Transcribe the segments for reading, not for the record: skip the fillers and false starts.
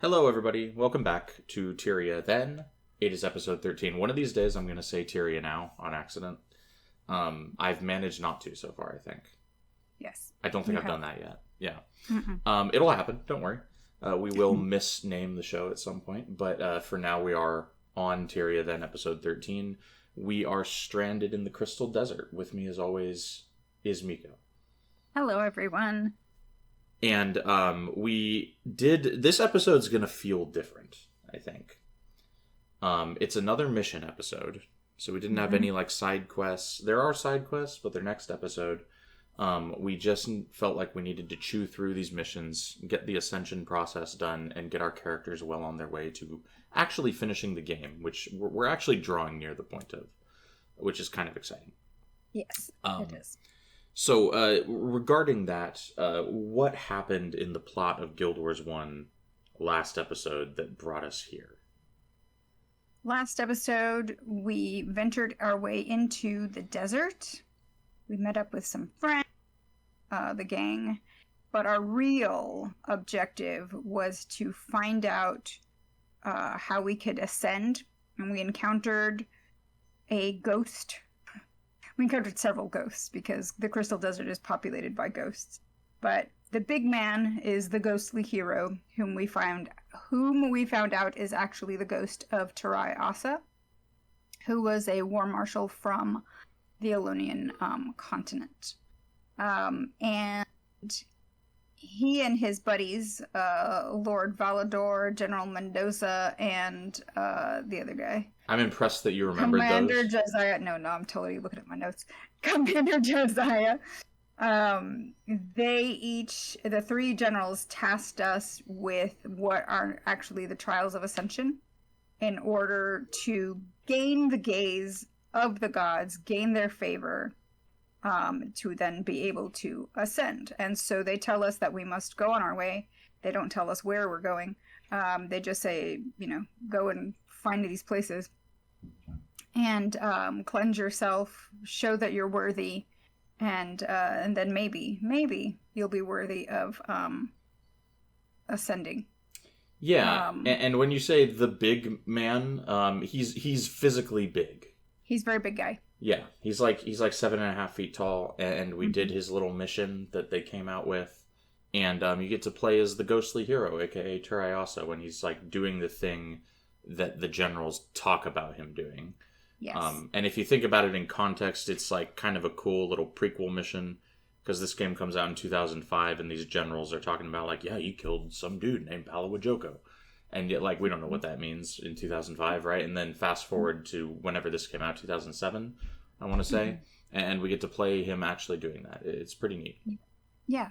Hello, everybody. Welcome back to Tyria. Then it is episode 13. One of these days, I'm going to say Tyria now on accident. I've managed not to so far, I think. Yes. I don't think I've done that yet. Yeah. Mm-mm. It'll happen. Don't worry. We will misname the show at some point. But for now, we are on Tyria, then episode 13. We are stranded in the Crystal Desert. With me, as always, is Miko. Hello, everyone. And this episode's gonna feel different, I think. It's another mission episode, so we didn't have any side quests. There are side quests, but they're next episode. We just felt like we needed to chew through these missions, get the Ascension process done, and get our characters well on their way to actually finishing the game, which we're actually drawing near the point of, which is kind of exciting. Yes, it is. So, regarding that, what happened in the plot of Guild Wars 1 last episode that brought us here? Last episode, we ventured our way into the desert. We met up with some friends, the gang, but our real objective was to find out how we could ascend, and we encountered a ghost. We encountered several ghosts because the Crystal Desert is populated by ghosts. But the big man is the ghostly hero whom we found out is actually the ghost of Tyria, who was a war marshal from the Elonian continent. And he and his buddies, Lord Valador, General Mendoza, and the other guy. I'm impressed that you remembered Commander those. Josiah. No, I'm totally looking at my notes. Commander Josiah. The three generals tasked us with what are actually the trials of Ascension in order to gain the gaze of the gods, gain their favor, to then be able to ascend. And so they tell us that we must go on our way. They don't tell us where we're going. They just say, go and find these places. And cleanse yourself, show that you're worthy, and then maybe you'll be worthy of ascending. Yeah, and when you say the big man, he's physically big. He's a very big guy. Yeah, he's like 7.5 feet tall, and we did his little mission that they came out with, and you get to play as the ghostly hero, aka Tyria, when he's doing the thing that the generals talk about him doing. Yes. And if you think about it in context, it's kind of a cool little prequel mission, because this game comes out in 2005, and these generals are talking about yeah, you killed some dude named Palawajoko. And yet, we don't know what that means in 2005, right? And then fast forward to whenever this came out, 2007, I want to say. And we get to play him actually doing that. It's pretty neat. Yeah.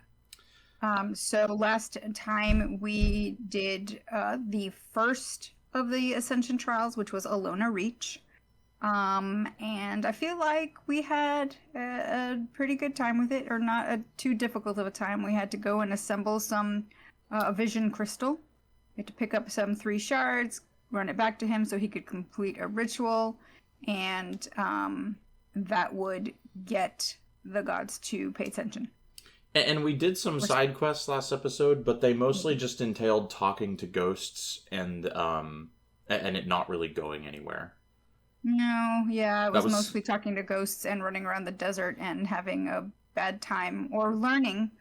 So last time we did the first of the Ascension trials, which was Alona Reach. And I feel like we had a pretty good time with it, or not too difficult of a time. We had to go and assemble some vision crystal. We had to pick up some 3 shards, run it back to him so he could complete a ritual, and that would get the gods to pay attention. And we did some side quests last episode, but they mostly just entailed talking to ghosts and it not really going anywhere. No, yeah, it was mostly talking to ghosts and running around the desert and having a bad time, or learning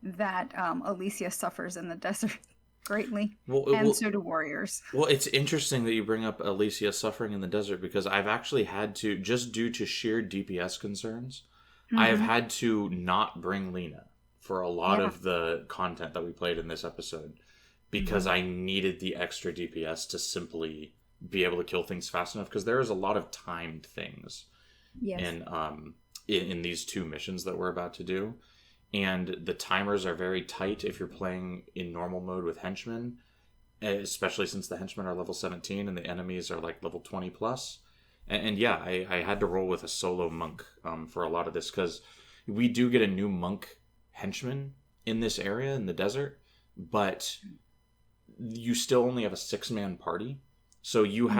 that Alicia suffers in the desert greatly, so do warriors. Well, it's interesting that you bring up Alicia suffering in the desert, because I've actually had to, just due to sheer DPS concerns, I have had to not bring Lena for a lot of the content that we played in this episode, because I needed the extra DPS to simply be able to kill things fast enough, because there is a lot of timed things in these 2 missions that we're about to do, and the timers are very tight if you're playing in normal mode with henchmen, especially since the henchmen are level 17 and the enemies are level 20 plus. And I had to roll with a solo monk for a lot of this, because we do get a new monk henchman in this area in the desert, but you still only have a 6-man party. So you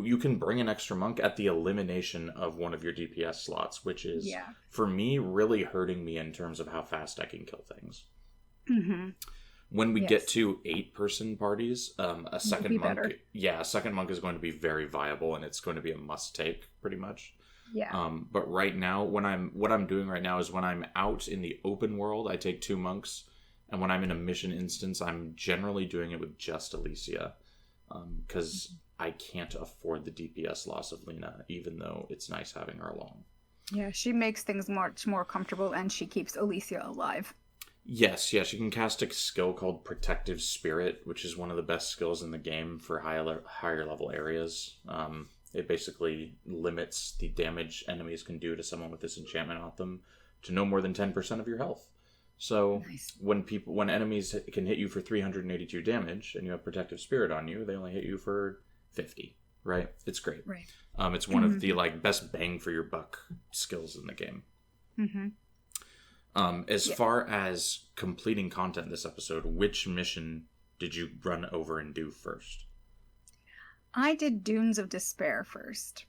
you can bring an extra monk at the elimination of one of your DPS slots, which is, for me, really hurting me in terms of how fast I can kill things. When we get to 8-person parties, a second monk, better. a second monk is going to be very viable, and it's going to be a must take pretty much. Yeah. But right now, what I'm doing right now is when I'm out in the open world, I take 2 monks, and when I'm in a mission instance, I'm generally doing it with just Alicia, because I can't afford the DPS loss of Lena, even though it's nice having her along. Yeah, she makes things much more comfortable, and she keeps Alicia alive. Yes, she can cast a skill called Protective Spirit, which is one of the best skills in the game for higher level areas. It basically limits the damage enemies can do to someone with this enchantment on them to no more than 10% of your health. So nice. when enemies can hit you for 382 damage and you have Protective Spirit on you, they only hit you for 50. Right? It's great. Right. It's one of the best bang for your buck skills in the game. Mm-hmm. As far as completing content this episode, which mission did you run over and do first? I did Dunes of Despair first.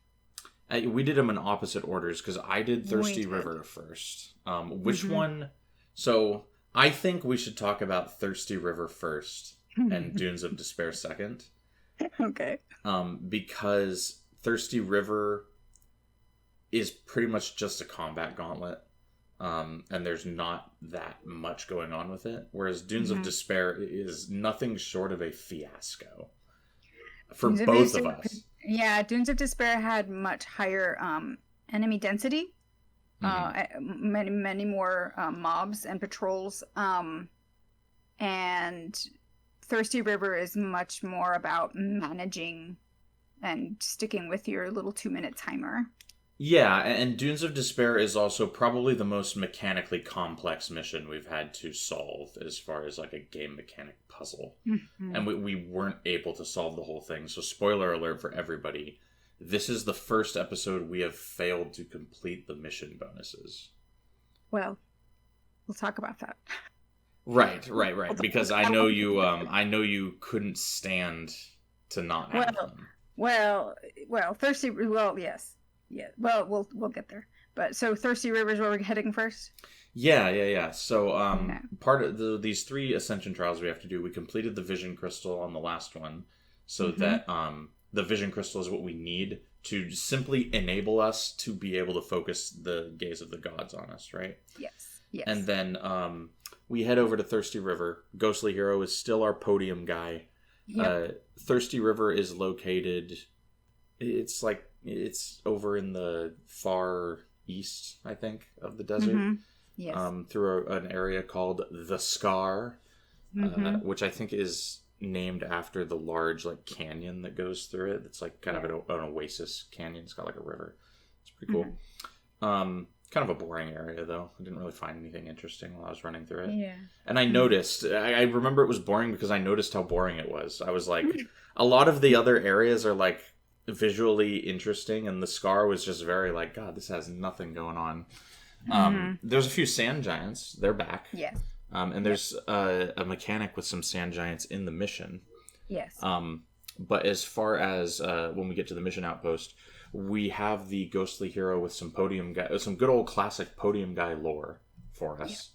We did them in opposite orders because I did Thirsty River first. Which one? So I think we should talk about Thirsty River first and Dunes of Despair second. Okay. Because Thirsty River is pretty much just a combat gauntlet. And there's not that much going on with it. Whereas Dunes of Despair is nothing short of a fiasco. For both of us. Yeah, Dunes of Despair had much higher enemy density. Many more mobs and patrols. And Thirsty River is much more about managing and sticking with your little 2-minute timer. Yeah, and Dunes of Despair is also probably the most mechanically complex mission we've had to solve as far as like a game mechanic puzzle. And we weren't able to solve the whole thing. So spoiler alert for everybody. This is the first episode we have failed to complete the mission bonuses. Well, we'll talk about that. Right. Because I know you couldn't stand to not have them. Well, yes. Yeah, well, we'll get there. But so Thirsty River is where we're heading first? Yeah. So part of these 3 Ascension trials we have to do, we completed the Vision Crystal on the last one, so that the Vision Crystal is what we need to simply enable us to be able to focus the gaze of the gods on us, right? Yes. And then we head over to Thirsty River. Ghostly Hero is still our podium guy. Yep. Thirsty River is located... It's over in the far east, I think, of the desert. Yes. Through an area called the Scar, which I think is named after the large canyon that goes through it. It's kind of an oasis canyon. It's got a river. It's pretty cool. Kind of a boring area, though. I didn't really find anything interesting while I was running through it. Yeah. And I noticed, I remember it was boring because I noticed how boring it was. I was like, a lot of the other areas are visually interesting, and the Scar was just very God, this has nothing going on. There's a few sand giants. They're back. Yes. And there's a mechanic with some sand giants in the mission. Yes. But as far as when we get to the mission outpost, we have the Ghostly Hero with some some good old classic podium guy lore for us.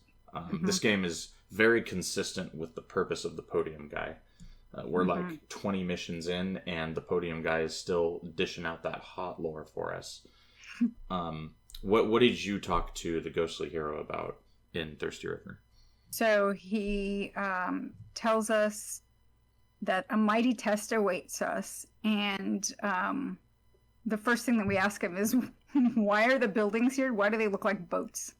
This game is very consistent with the purpose of the podium guy. We're 20 missions in, and the podium guy is still dishing out that hot lore for us. What did you talk to the Ghostly Hero about in Thirsty River? So he tells us that a mighty test awaits us, and the first thing that we ask him is, why are the buildings here? Why do they look like boats?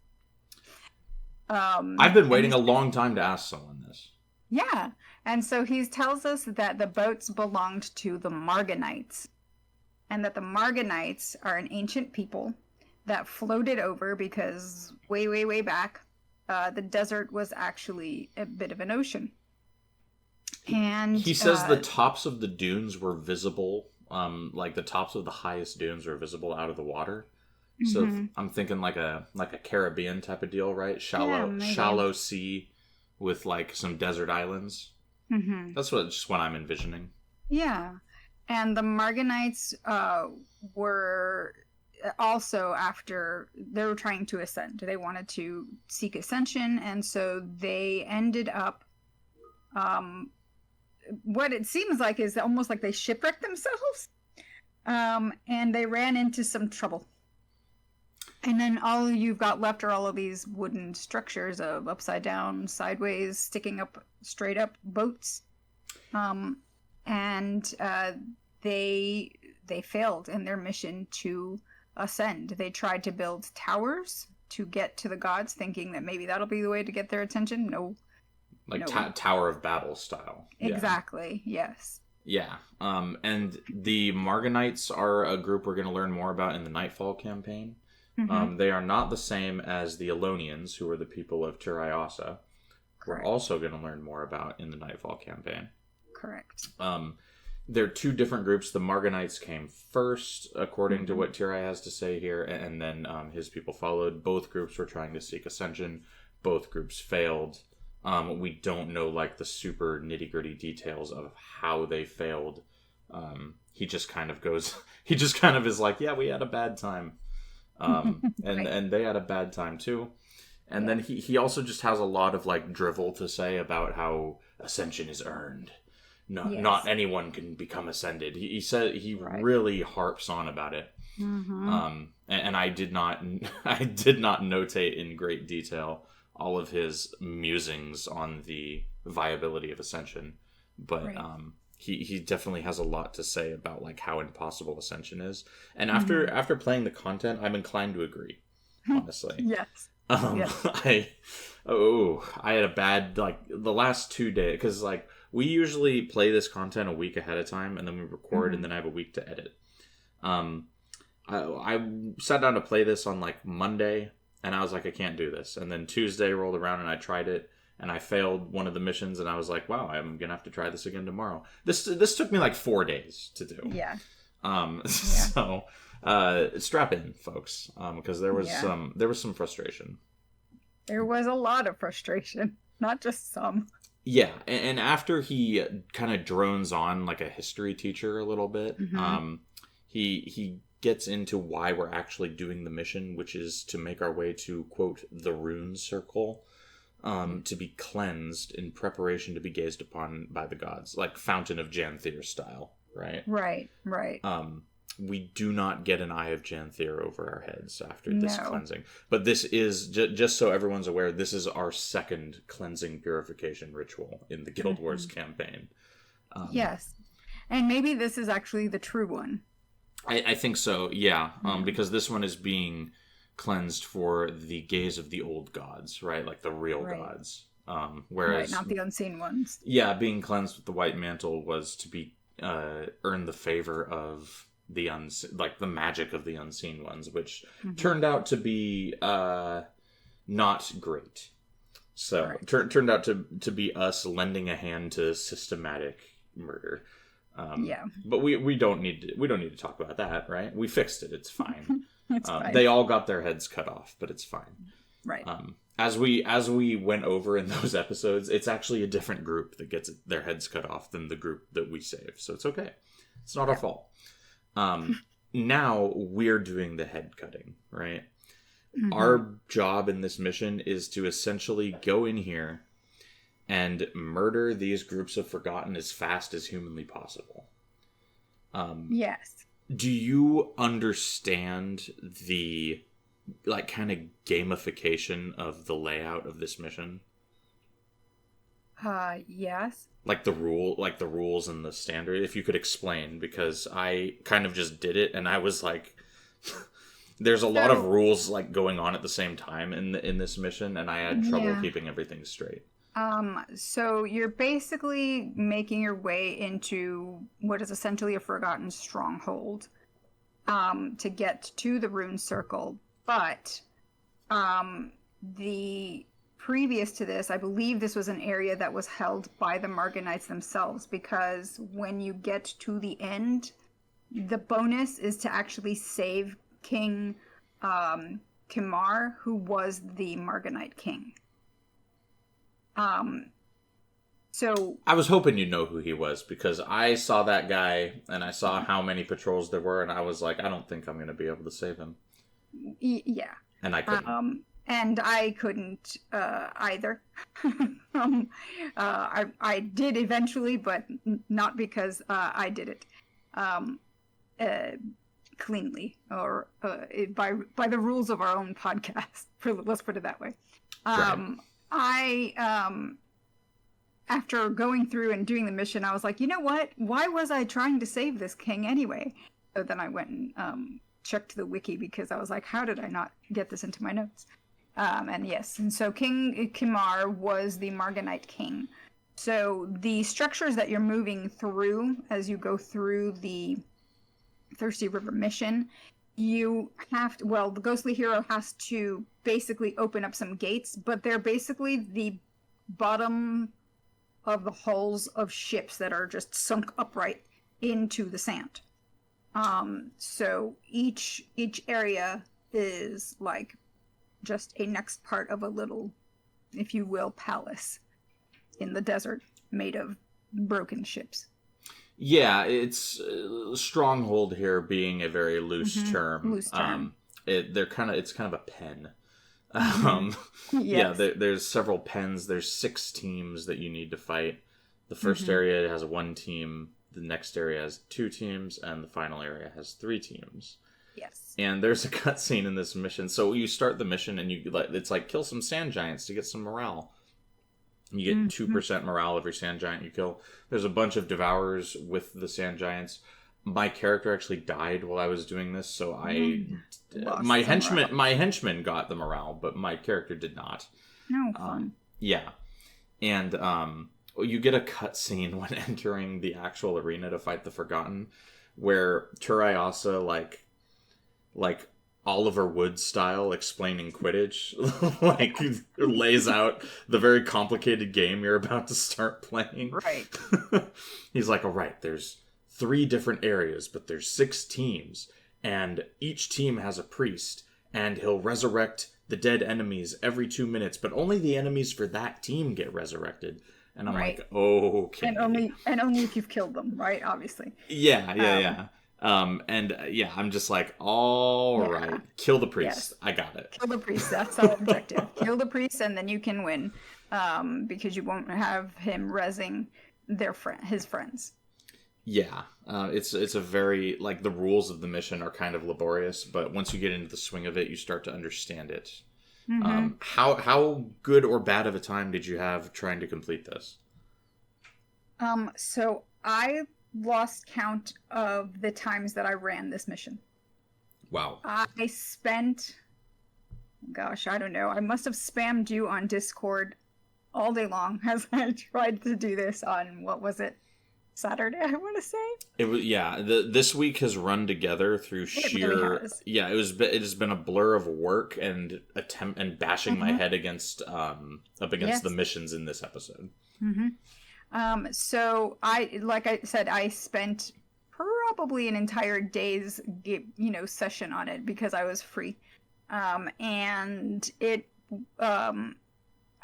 I've been waiting a long time to ask someone this. Yeah, and so he tells us that the boats belonged to the Marganites, and that the Marganites are an ancient people that floated over because way back, the desert was actually a bit of an ocean. And he says the tops of the dunes were visible, the tops of the highest dunes were visible out of the water. So I'm thinking like a Caribbean type of deal, right? Shallow sea with some desert islands. That's just what I'm envisioning. Yeah. And the Marganites were also they were trying to ascend. They wanted to seek ascension, and so they ended up what it seems like is almost like they shipwrecked themselves, and they ran into some trouble. And then all you've got left are all of these wooden structures of upside down, sideways, sticking up, straight up boats. And they failed in their mission to ascend. They tried to build towers to get to the gods, thinking that maybe that'll be the way to get their attention. No. Like no. Tower of Babel style. Exactly, yes. Yeah. And the Marganites are a group we're going to learn more about in the Nightfall campaign. Mm-hmm. They are not the same as the Elonians, who are the people of Tyria. We're also going to learn more about in the Nightfall campaign. Correct. They're two different groups. The Marganites came first, according to what Tyria has to say here, and then his people followed. Both groups were trying to seek Ascension. Both groups failed. We don't know like the super nitty-gritty details of how they failed. He just kind of is like, yeah, we had a bad time. And they had a bad time too. And then he also just has a lot of like drivel to say about how Ascension is earned. Not anyone can become ascended. He said he really harps on about it. Mm-hmm. And I did not notate in great detail all of his musings on the viability of Ascension, but he definitely has a lot to say about like how impossible Ascension is. And after playing the content, I'm inclined to agree. Honestly, yes. I had a bad like the last 2 days because like we usually play this content a week ahead of time and then we record and then I have a week to edit. I sat down to play this on like Monday and I was like, I can't do this. And then Tuesday rolled around and I tried it and I failed one of the missions and I was like, wow, I'm gonna have to try this again tomorrow. This took me like 4 days to do. Yeah. So strap in, folks, because there was some frustration. There was a lot of frustration, not just some. Yeah, and after he kind of drones on like a history teacher a little bit, he gets into why we're actually doing the mission, which is to make our way to, quote, the rune circle, to be cleansed in preparation to be gazed upon by the gods, like Fountain of Janthier style, right? Right. We do not get an Eye of Janthier over our heads after this cleansing. But this is, just so everyone's aware, this is our second cleansing purification ritual in the Guild Wars campaign. Yes. And maybe this is actually the true one. I think so, yeah. Because this one is being cleansed for the gaze of the old gods, right? Like the real gods. Whereas, not the unseen ones. Yeah, being cleansed with the white mantle was to be earn the favor of the like the magic of the unseen ones, which turned out to be not great. So turned out to be us lending a hand to systematic murder. But we don't need to talk about that, right? We fixed it. It's fine. It's fine. They all got their heads cut off, but it's fine. Right. As we went over in those episodes, it's actually a different group that gets their heads cut off than the group that we saved. So it's okay. It's not our fault. Now we're doing the head cutting, right? Our job in this mission is to essentially go in here and murder these groups of Forgotten as fast as humanly possible. Yes. Do you understand the like kind of gamification of the layout of this mission? Yes. Like the rules and the standard, if you could explain, because I kind of just did it and I was like, there's a lot of rules like going on at the same time in this mission, and I had trouble keeping everything straight. So you're basically making your way into what is essentially a Forgotten stronghold, to get to the rune circle. But, previous to this, I believe this was an area that was held by the Marganites themselves, because when you get to the end, the bonus is to actually save King Kimar, who was the Marganite king. So I was hoping you'd know who he was, because I saw that guy and I saw how many patrols there were, and I was like, I don't think I'm going to be able to save him. Yeah. And I couldn't. And I couldn't either. I did eventually, but not because I did it cleanly or by the rules of our own podcast. Let's put it that way. Right. After going through and doing the mission, I was like, you know what? Why was I trying to save this king anyway? So then I went and checked the wiki because I was like, how did I not get this into my notes? And so King Kimar was the Marganite king. So the structures that you're moving through as you go through the Thirsty River mission, you have to, the ghostly hero has to basically open up some gates, but they're basically the bottom of the hulls of ships that are just sunk upright into the sand. So each area is like just a next part of a little, if you will, palace in the desert made of broken ships. Yeah, it's stronghold here being a very loose term. Loose term. It's kind of a pen. Yes. Yeah, there's several pens. There's 6 teams that you need to fight. The first area has 1 team. The next area has 2 teams, and the final area has 3 teams. Yes. And there's a cutscene in this mission. So you start the mission, and it's like kill some sand giants to get some morale. You get 2% morale every sand giant you kill. There's a bunch of devourers with the sand giants. My character actually died while I was doing this, so my henchman got the morale, but my character did not. No fun. Yeah, and you get a cutscene when entering the actual arena to fight the Forgotten, where Tyria like Oliver Wood style explaining Quidditch, like lays out the very complicated game you're about to start playing. Right. He's like, all right, there's 3 different areas, but there's 6 teams, and each team has a priest, and he'll resurrect the dead enemies every 2 minutes, but only the enemies for that team get resurrected. And I'm like, okay. And only if you've killed them, right? Obviously. Yeah. I'm just like, all right, kill the priest. Yes. I got it. Kill the priest. That's our objective. Kill the priest, and then you can win, because you won't have him rezzing his friends. Yeah, it's a very, like, the rules of the mission are kind of laborious, but once you get into the swing of it, you start to understand it. How good or bad of a time did you have trying to complete this? So I lost count of the times that I ran this mission. Wow. I spent, I don't know, I must have spammed you on Discord all day long as I tried to do this on, what was it? Saturday, I want to say. It was, yeah. This week has run together through sheer. It really has. Yeah, it has been a blur of work and bashing my head against up against the missions in this episode. So I said, I spent probably an entire day's session on it because I was free, and it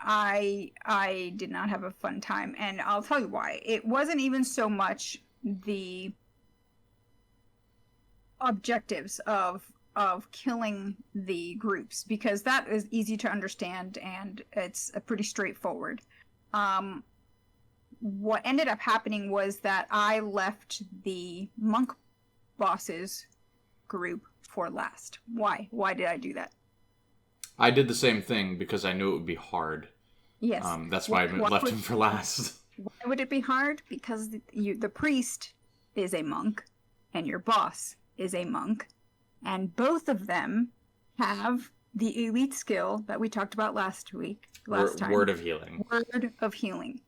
I did not have a fun time, and I'll tell you why. It wasn't even so much the objectives of killing the groups, because that is easy to understand and it's pretty straightforward. What ended up happening was that I left the monk bosses group for last. Why? Why did I do that? I did the same thing because I knew it would be hard. Yes. That's why I left him for last. Why would it be hard? Because the priest is a monk, and your boss is a monk, and both of them have the elite skill that we talked about last time. Word of healing. Word of healing.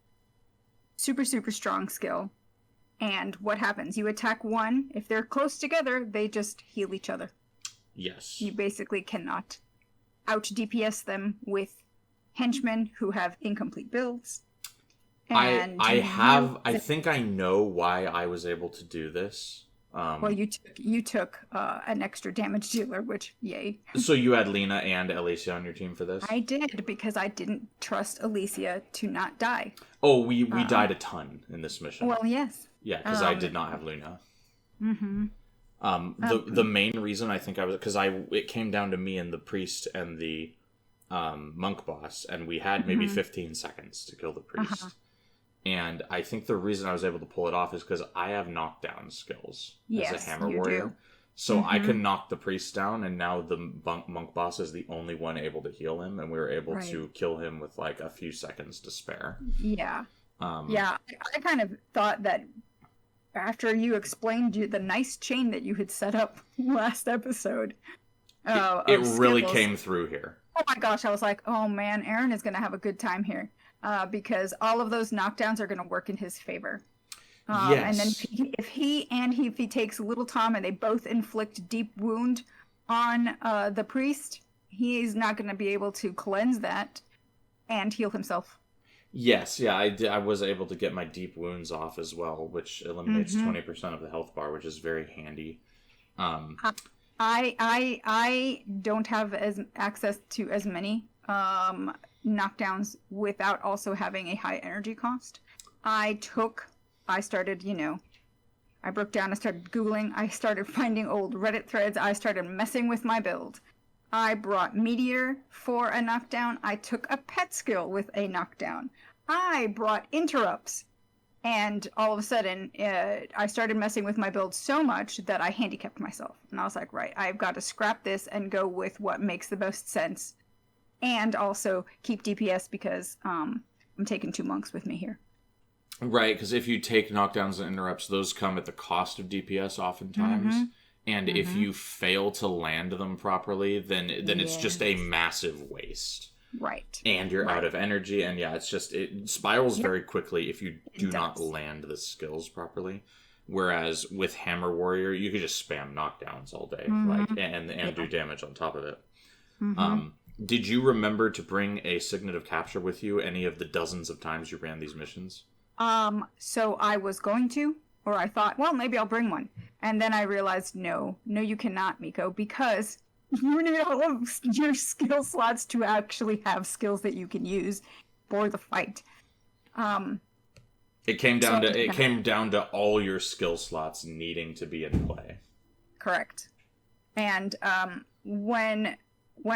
Super, super strong skill. And what happens? You attack one. If they're close together, they just heal each other. Yes. You basically cannot out DPS them with henchmen who have incomplete builds. And I think I know why I was able to do this. Well, you took an extra damage dealer, which yay. So you had Lena and Alicia on your team for this? I did, because I didn't trust Alicia to not die. Oh, we died a ton in this mission. Well, yes. Yeah, because I did not have Luna. The main reason I think I was, because it came down to me and the priest and the monk boss, and we had maybe 15 seconds to kill the priest. And I think the reason I was able to pull it off is because I have knockdown skills as a hammer warrior. Do. So I can knock the priest down, and now the monk boss is the only one able to heal him, and we were able to kill him with like a few seconds to spare. Yeah. I kind of thought that after you explained the nice chain that you had set up last episode, it really came through here. Oh my gosh, I was like, oh man, Aaron is going to have a good time here. Because all of those knockdowns are going to work in his favor. Yes. And then if he takes Little Tom and they both inflict deep wound on the priest, he's not going to be able to cleanse that and heal himself. Yes, yeah, I was able to get my deep wounds off as well, which eliminates 20% of the health bar, which is very handy. I don't have access to as many knockdowns without also having a high energy cost. I started, I broke down, I started Googling, I started finding old Reddit threads, I started messing with my build. I brought Meteor for a knockdown, I took a pet skill with a knockdown. I brought interrupts, and all of a sudden, I started messing with my build so much that I handicapped myself. And I was like, right, I've got to scrap this and go with what makes the most sense. And also keep DPS because I'm taking 2 monks with me here. Right, because if you take knockdowns and interrupts, those come at the cost of DPS oftentimes. And if you fail to land them properly, then it's just a massive waste. Right. And you're out of energy. And yeah, it's just, it spirals very quickly if you do not land the skills properly. Whereas with Hammer Warrior, you could just spam knockdowns all day and do damage on top of it. Did you remember to bring a Signet of Capture with you any of the dozens of times you ran these missions? So I was going to, or I thought, well, maybe I'll bring one. And then I realized, no, you cannot, Miko, because you need all of your skill slots to actually have skills that you can use for the fight. It came down to all your skill slots needing to be in play. Correct. And when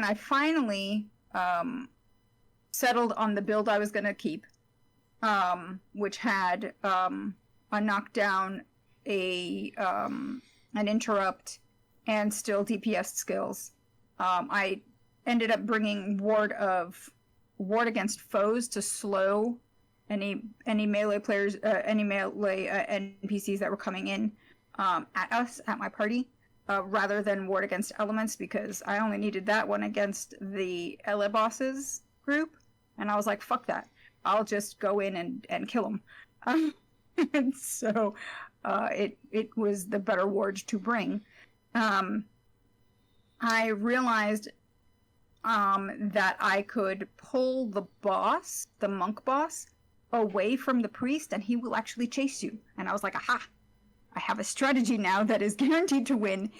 I finally settled on the build I was going to keep, which had a knockdown, an interrupt, and still DPS skills, I ended up bringing ward against foes to slow any melee players, any melee NPCs that were coming in at my party. Rather than ward against elements, because I only needed that one against the Ele bosses group, and I was like, fuck that. I'll just go in and kill them. And so it was the better ward to bring. I realized that I could pull the monk boss, away from the priest, and he will actually chase you. And I was like, aha! I have a strategy now that is guaranteed to win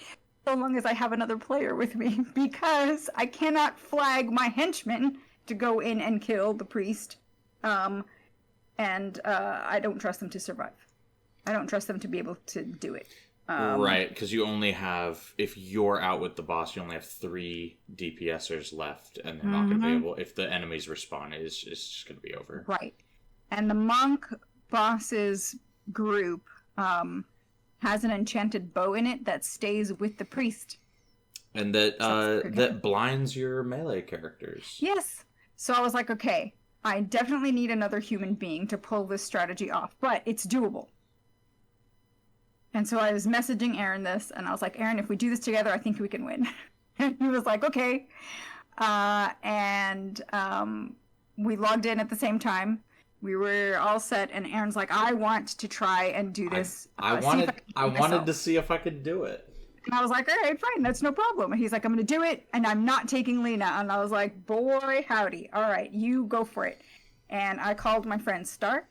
so long as I have another player with me, because I cannot flag my henchmen to go in and kill the priest. And I don't trust them to survive. I don't trust them to be able to do it. Right, because you only have, if you're out with the boss, you only have 3 DPSers left, and they're not going to be able, if the enemies respawn, it's just going to be over. Right. And the monk boss's group has an enchanted bow in it that stays with the priest. And that blinds your melee characters. Yes. So I was like, okay, I definitely need another human being to pull this strategy off, but it's doable. And so I was messaging Aaron this, and I was like, Aaron, if we do this together, I think we can win. And he was like, okay. And we logged in at the same time. We were all set, and Aaron's like, I want to try and do this. I wanted to see if I could do it. And I was like, all right, fine, that's no problem. And he's like, I'm going to do it, and I'm not taking Lena. And I was like, boy, howdy. All right, you go for it. And I called my friend Star,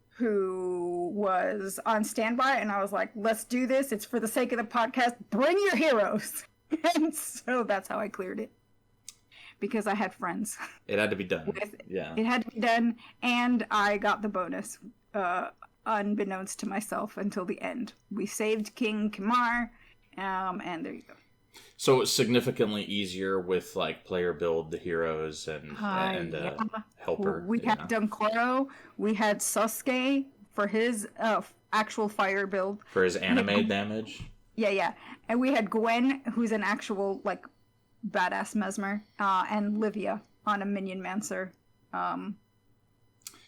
who was on standby, and I was like, let's do this. It's for the sake of the podcast. Bring your heroes. And so that's how I cleared it. Because I had friends. It had to be done. It had to be done, and I got the bonus, unbeknownst to myself until the end. We saved King Kimar, and there you go. So it's significantly easier with like player build the heroes and Yeah. helper. We had Dunkoro. We had Sasuke for his actual fire build. For his We had anime damage. Yeah. And we had Gwen, who's an actual like badass mesmer, and Livia on a minion mancer.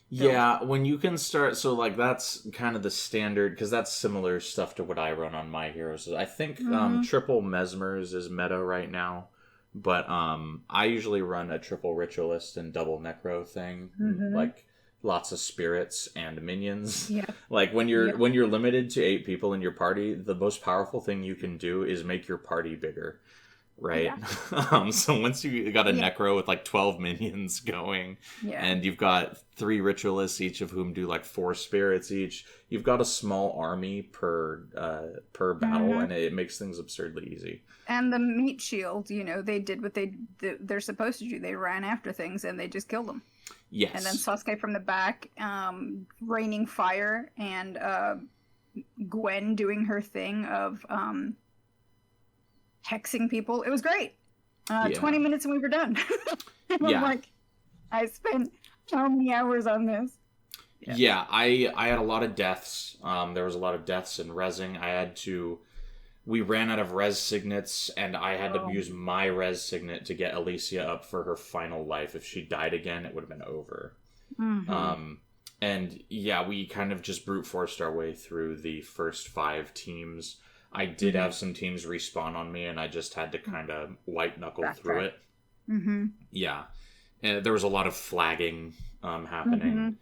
Yeah, when you can start, so like that's kind of the standard, because that's similar stuff to what I run on my heroes. I think triple mesmers is meta right now, but I usually run a triple ritualist and double necro thing, like lots of spirits and minions. Yeah. Like when you're limited to 8 people in your party, the most powerful thing you can do is make your party bigger. Right? Yeah. So once you got a necro with like 12 minions going, and you've got 3 ritualists, each of whom do like 4 spirits each, you've got a small army per battle, and it makes things absurdly easy. And the meat shield, they did what they're supposed to do. They ran after things and they just killed them. Yes. And then Sasuke from the back, raining fire, and Gwen doing her thing of hexing people. It was great. 20 minutes and we were done. I'm like, I spent how many hours on this? Yeah, I had a lot of deaths. There was a lot of deaths and rezzing. We ran out of res signets, and I had to use my res signet to get Alicia up for her final life. If she died again, it would have been over. And yeah, we kind of just brute forced our way through the first 5 teams. I did have some teams respawn on me, and I just had to kind of white knuckle through it. Yeah. And there was a lot of flagging happening.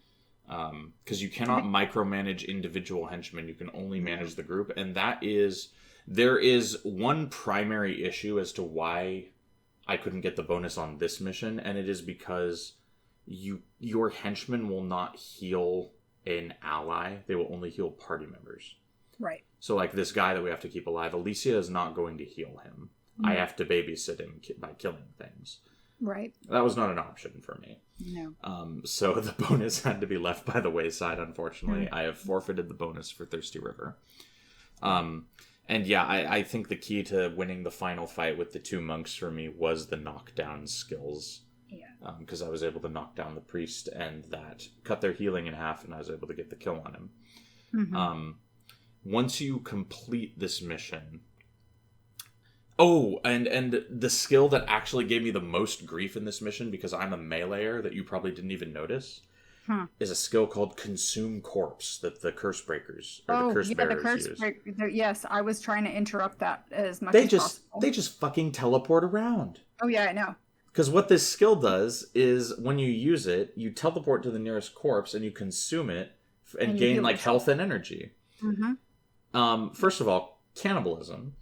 Because you cannot micromanage individual henchmen. You can only manage the group. And there is one primary issue as to why I couldn't get the bonus on this mission, and it is because your henchmen will not heal an ally. They will only heal party members. Right. So, like, this guy that we have to keep alive, Alicia is not going to heal him. I have to babysit him by killing things. Right. That was not an option for me. No. So the bonus had to be left by the wayside, unfortunately. I have forfeited the bonus for Thirsty River. And yeah, I think the key to winning the final fight with the 2 monks for me was the knockdown skills. Yeah. Because I was able to knock down the priest, and that cut their healing in half, and I was able to get the kill on him. Once you complete this mission... Oh, and the skill that actually gave me the most grief in this mission, because I'm a meleeer that you probably didn't even notice, is a skill called Consume Corpse that the Curse Breakers, or the Curse Bearers use. Yes, I was trying to interrupt that as much as possible. They just fucking teleport around. Oh yeah, I know. Because what this skill does is, when you use it, you teleport to the nearest corpse, and you consume it, and gain, like, health and energy. First of all, cannibalism.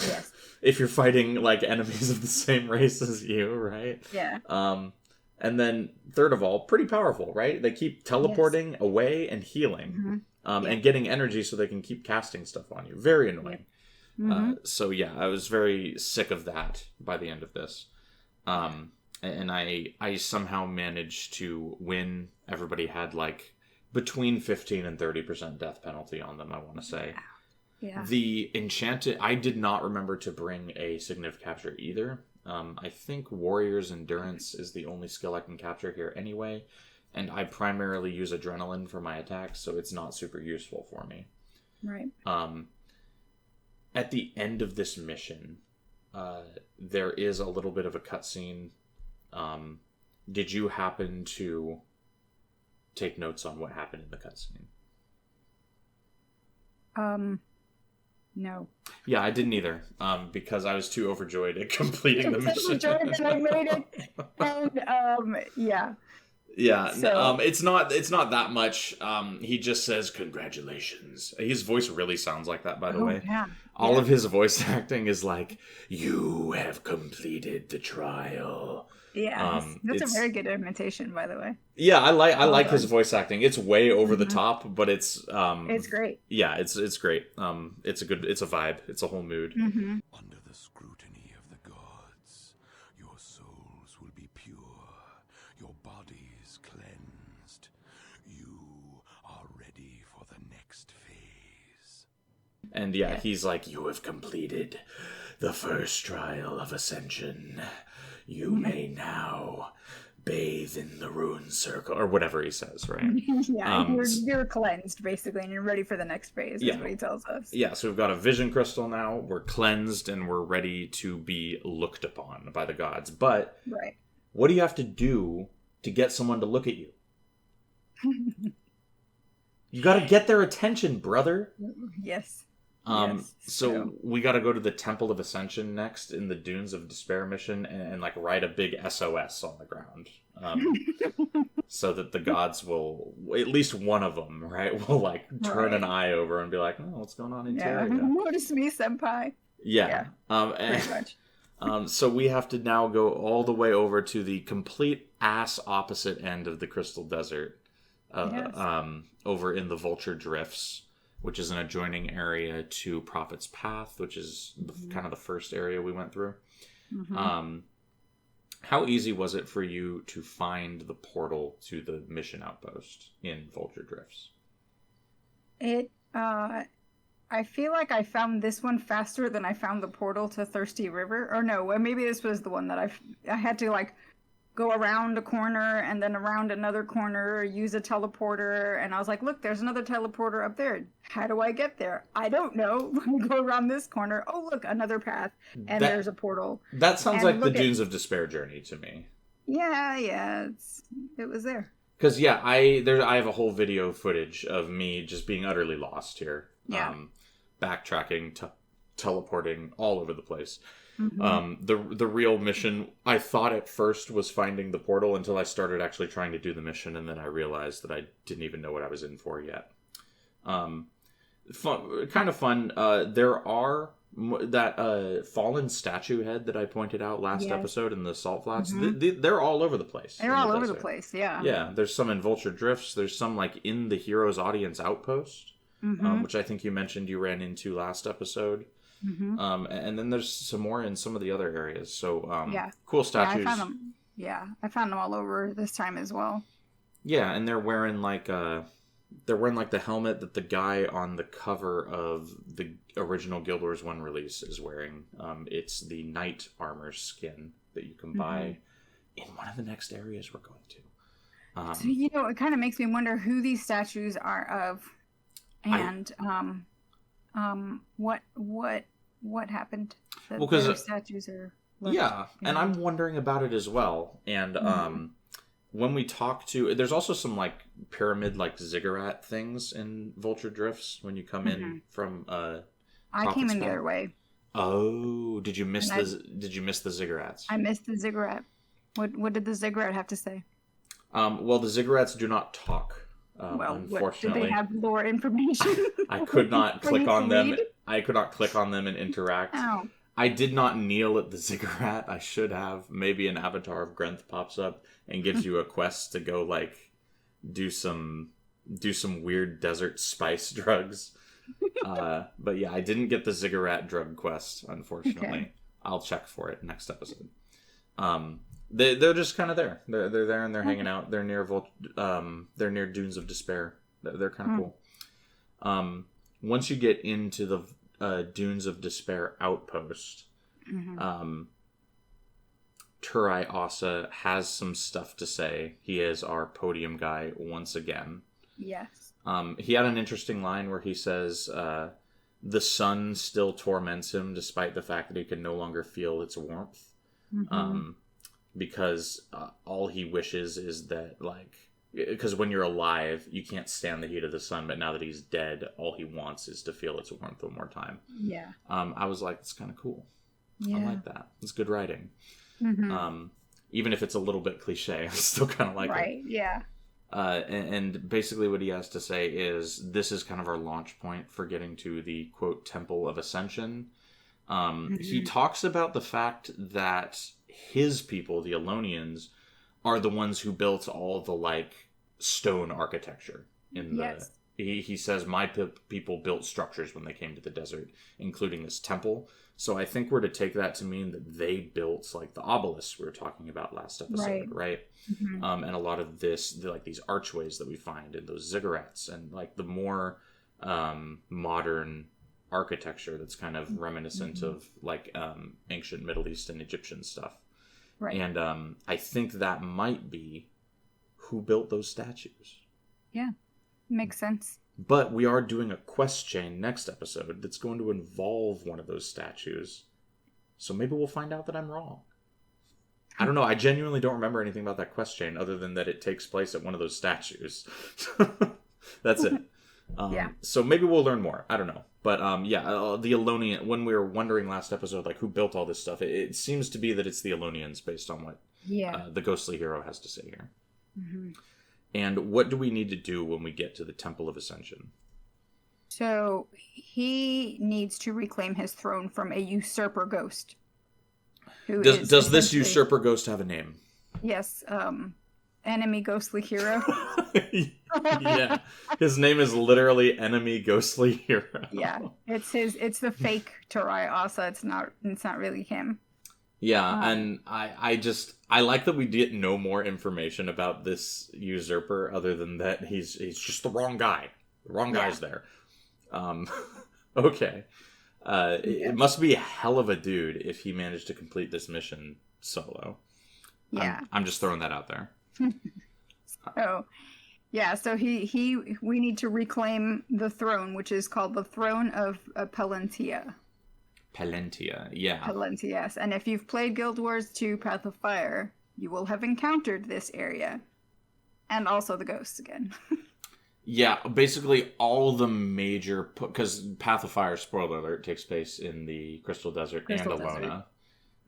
Yes. If you're fighting, like, enemies of the same race as you, right? Yeah. And then, third of all, pretty powerful, right? They keep teleporting away and healing. And getting energy so they can keep casting stuff on you. Very annoying. So yeah, I was very sick of that by the end of this. And I somehow managed to win. Everybody had, like, between 15 and 30% death penalty on them, I want to say. Yeah. The Enchanted... I did not remember to bring a Significant Capture either. I think Warrior's Endurance is the only skill I can capture here anyway. And I primarily use Adrenaline for my attacks, so it's not super useful for me. Right. At the end of this mission, there is a little bit of a cutscene. Did you happen to take notes on what happened in the cutscene? No. Yeah, I didn't either, because I was too overjoyed at completing the mission. Overjoyed that I made it. And, yeah. Yeah, so... it's not that much. He just says, "Congratulations." His voice really sounds like that, by the way. Yeah. All of his voice acting is like, "You have completed the trial." Yeah, that's a very good imitation, by the way. Yeah, I like his voice acting. It's way over the top, but it's great. Yeah, it's great. It's a vibe. It's a whole mood. Under the scrutiny of the gods, your souls will be pure, your bodies cleansed. You are ready for the next phase. And yeah, he's like, "You have completed the first trial of Ascension. You may now bathe in the rune circle, or whatever he says, right? Yeah, you're cleansed, basically, and you're ready for the next phase, is what he tells us. Yeah, so we've got a vision crystal now, we're cleansed, and we're ready to be looked upon by the gods. But what do you have to do to get someone to look at you? You gotta get their attention, brother. Yes. So we got to go to the Temple of Ascension next in the Dunes of Despair mission and like write a big SOS on the ground. So that the gods will, at least one of them, right, will like turn an eye over and be like, oh, what's going on in Tyria? Notice me, senpai. Yeah. Pretty much. So we have to now go all the way over to the complete ass opposite end of the Crystal Desert, over in the Vulture Drifts, which is an adjoining area to Prophet's Path, which is kind of the first area we went through. How easy was it for you to find the portal to the mission outpost in Vulture Drifts? I feel like I found this one faster than I found the portal to Thirsty River. Or no, maybe this was the one that I had to like go around a corner and then around another corner, use a teleporter, and I was like, look, there's another teleporter up there. How do I get there? I don't know. Let me go around this corner. Oh, look, another path, and there's a portal. That sounds like the Dunes of Despair journey to me. Yeah, it was there. Because I have a whole video footage of me just being utterly lost here. Backtracking, teleporting all over the place. The real mission, I thought at first was finding the portal until I started actually trying to do the mission, and then I realized that I didn't even know what I was in for yet. Kind of fun. There are that fallen statue head that I pointed out last episode in the Salt Flats. They're all over the place. They're all over the place, yeah. Yeah, there's some in Vulture Drifts. There's some like in the Heroes Audience Outpost, which I think you mentioned you ran into last episode. And then there's some more in some of the other areas. So cool statues. I found them all over this time as well. Yeah, and they're wearing like the helmet that the guy on the cover of the original Guild Wars 1 release is wearing. It's the knight armor skin that you can buy in one of the next areas we're going to. So it kind of makes me wonder who these statues are of, and what happened? Because statues are and I'm wondering about it as well. And when we talk to, there's also some like pyramid like ziggurat things in Vulture Drifts when you come in from I came in the other way. Oh, did you miss the ziggurats? I missed the ziggurat. What did the ziggurat have to say? Well, the ziggurats do not talk. Unfortunately, did they have lore information? I could not click on them. I could not click on them and interact. Oh. I did not kneel at the ziggurat. I should have. Maybe an avatar of Grenth pops up and gives you a quest to go like do some weird desert spice drugs. But yeah, I didn't get the ziggurat drug quest, unfortunately. Okay. I'll check for it next episode. They're just kind of there. They're there and they're hanging out. They're near they're near Dunes of Despair. They're kind of cool. Once you get into the Dunes of Despair outpost, Turai Asa has some stuff to say. He is our podium guy once again. Yes. He had an interesting line where he says, the sun still torments him despite the fact that he can no longer feel its warmth. Because all he wishes is that, like, because when you're alive, you can't stand the heat of the sun, but now that he's dead, all he wants is to feel its warmth one more time. Yeah. I was like, it's kind of cool. Yeah. I like that. It's good writing. Even if it's a little bit cliche, I still kind of like it. Right, yeah. And basically what he has to say is, this is kind of our launch point for getting to the, quote, Temple of Ascension. He talks about the fact that his people, the Alonians, are the ones who built all the, like, stone architecture. He says, my people built structures when they came to the desert, including this temple. So I think we're to take that to mean that they built, like, the obelisks we were talking about last episode, right? And a lot of this, like, these archways that we find and those ziggurats and, like, the more modern architecture that's kind of reminiscent of like ancient Middle East and Egyptian stuff. Right. And I think that might be who built those statues. Yeah, makes sense. But we are doing a quest chain next episode that's going to involve one of those statues. So maybe we'll find out that I'm wrong. I don't know. I genuinely don't remember anything about that quest chain other than that it takes place at one of those statues. That's it. Yeah. So maybe we'll learn more. I don't know. But the Elonian, when we were wondering last episode, like who built all this stuff, it seems to be that it's the Elonians based on what the ghostly hero has to say here. Mm-hmm. And what do we need to do when we get to the Temple of Ascension? So he needs to reclaim his throne from a usurper ghost. Does this usurper ghost have a name? Yes, enemy ghostly hero. Yeah, his name is literally enemy ghostly hero. Yeah, it's the fake Tyria Asa. It's not really him. Yeah, and I like that we didn't know more information about this usurper other than that he's just the wrong guy. The wrong guy's there. Okay. It must be a hell of a dude if he managed to complete this mission solo. Yeah. I'm just throwing that out there. So we need to reclaim the throne, which is called the Throne of Palentia. Palentia, yeah. Palentia, yes. And if you've played Guild Wars 2 Path of Fire, you will have encountered this area. And also the ghosts again. Yeah, basically all the major... Because Path of Fire, spoiler alert, takes place in the Crystal Desert and Alona.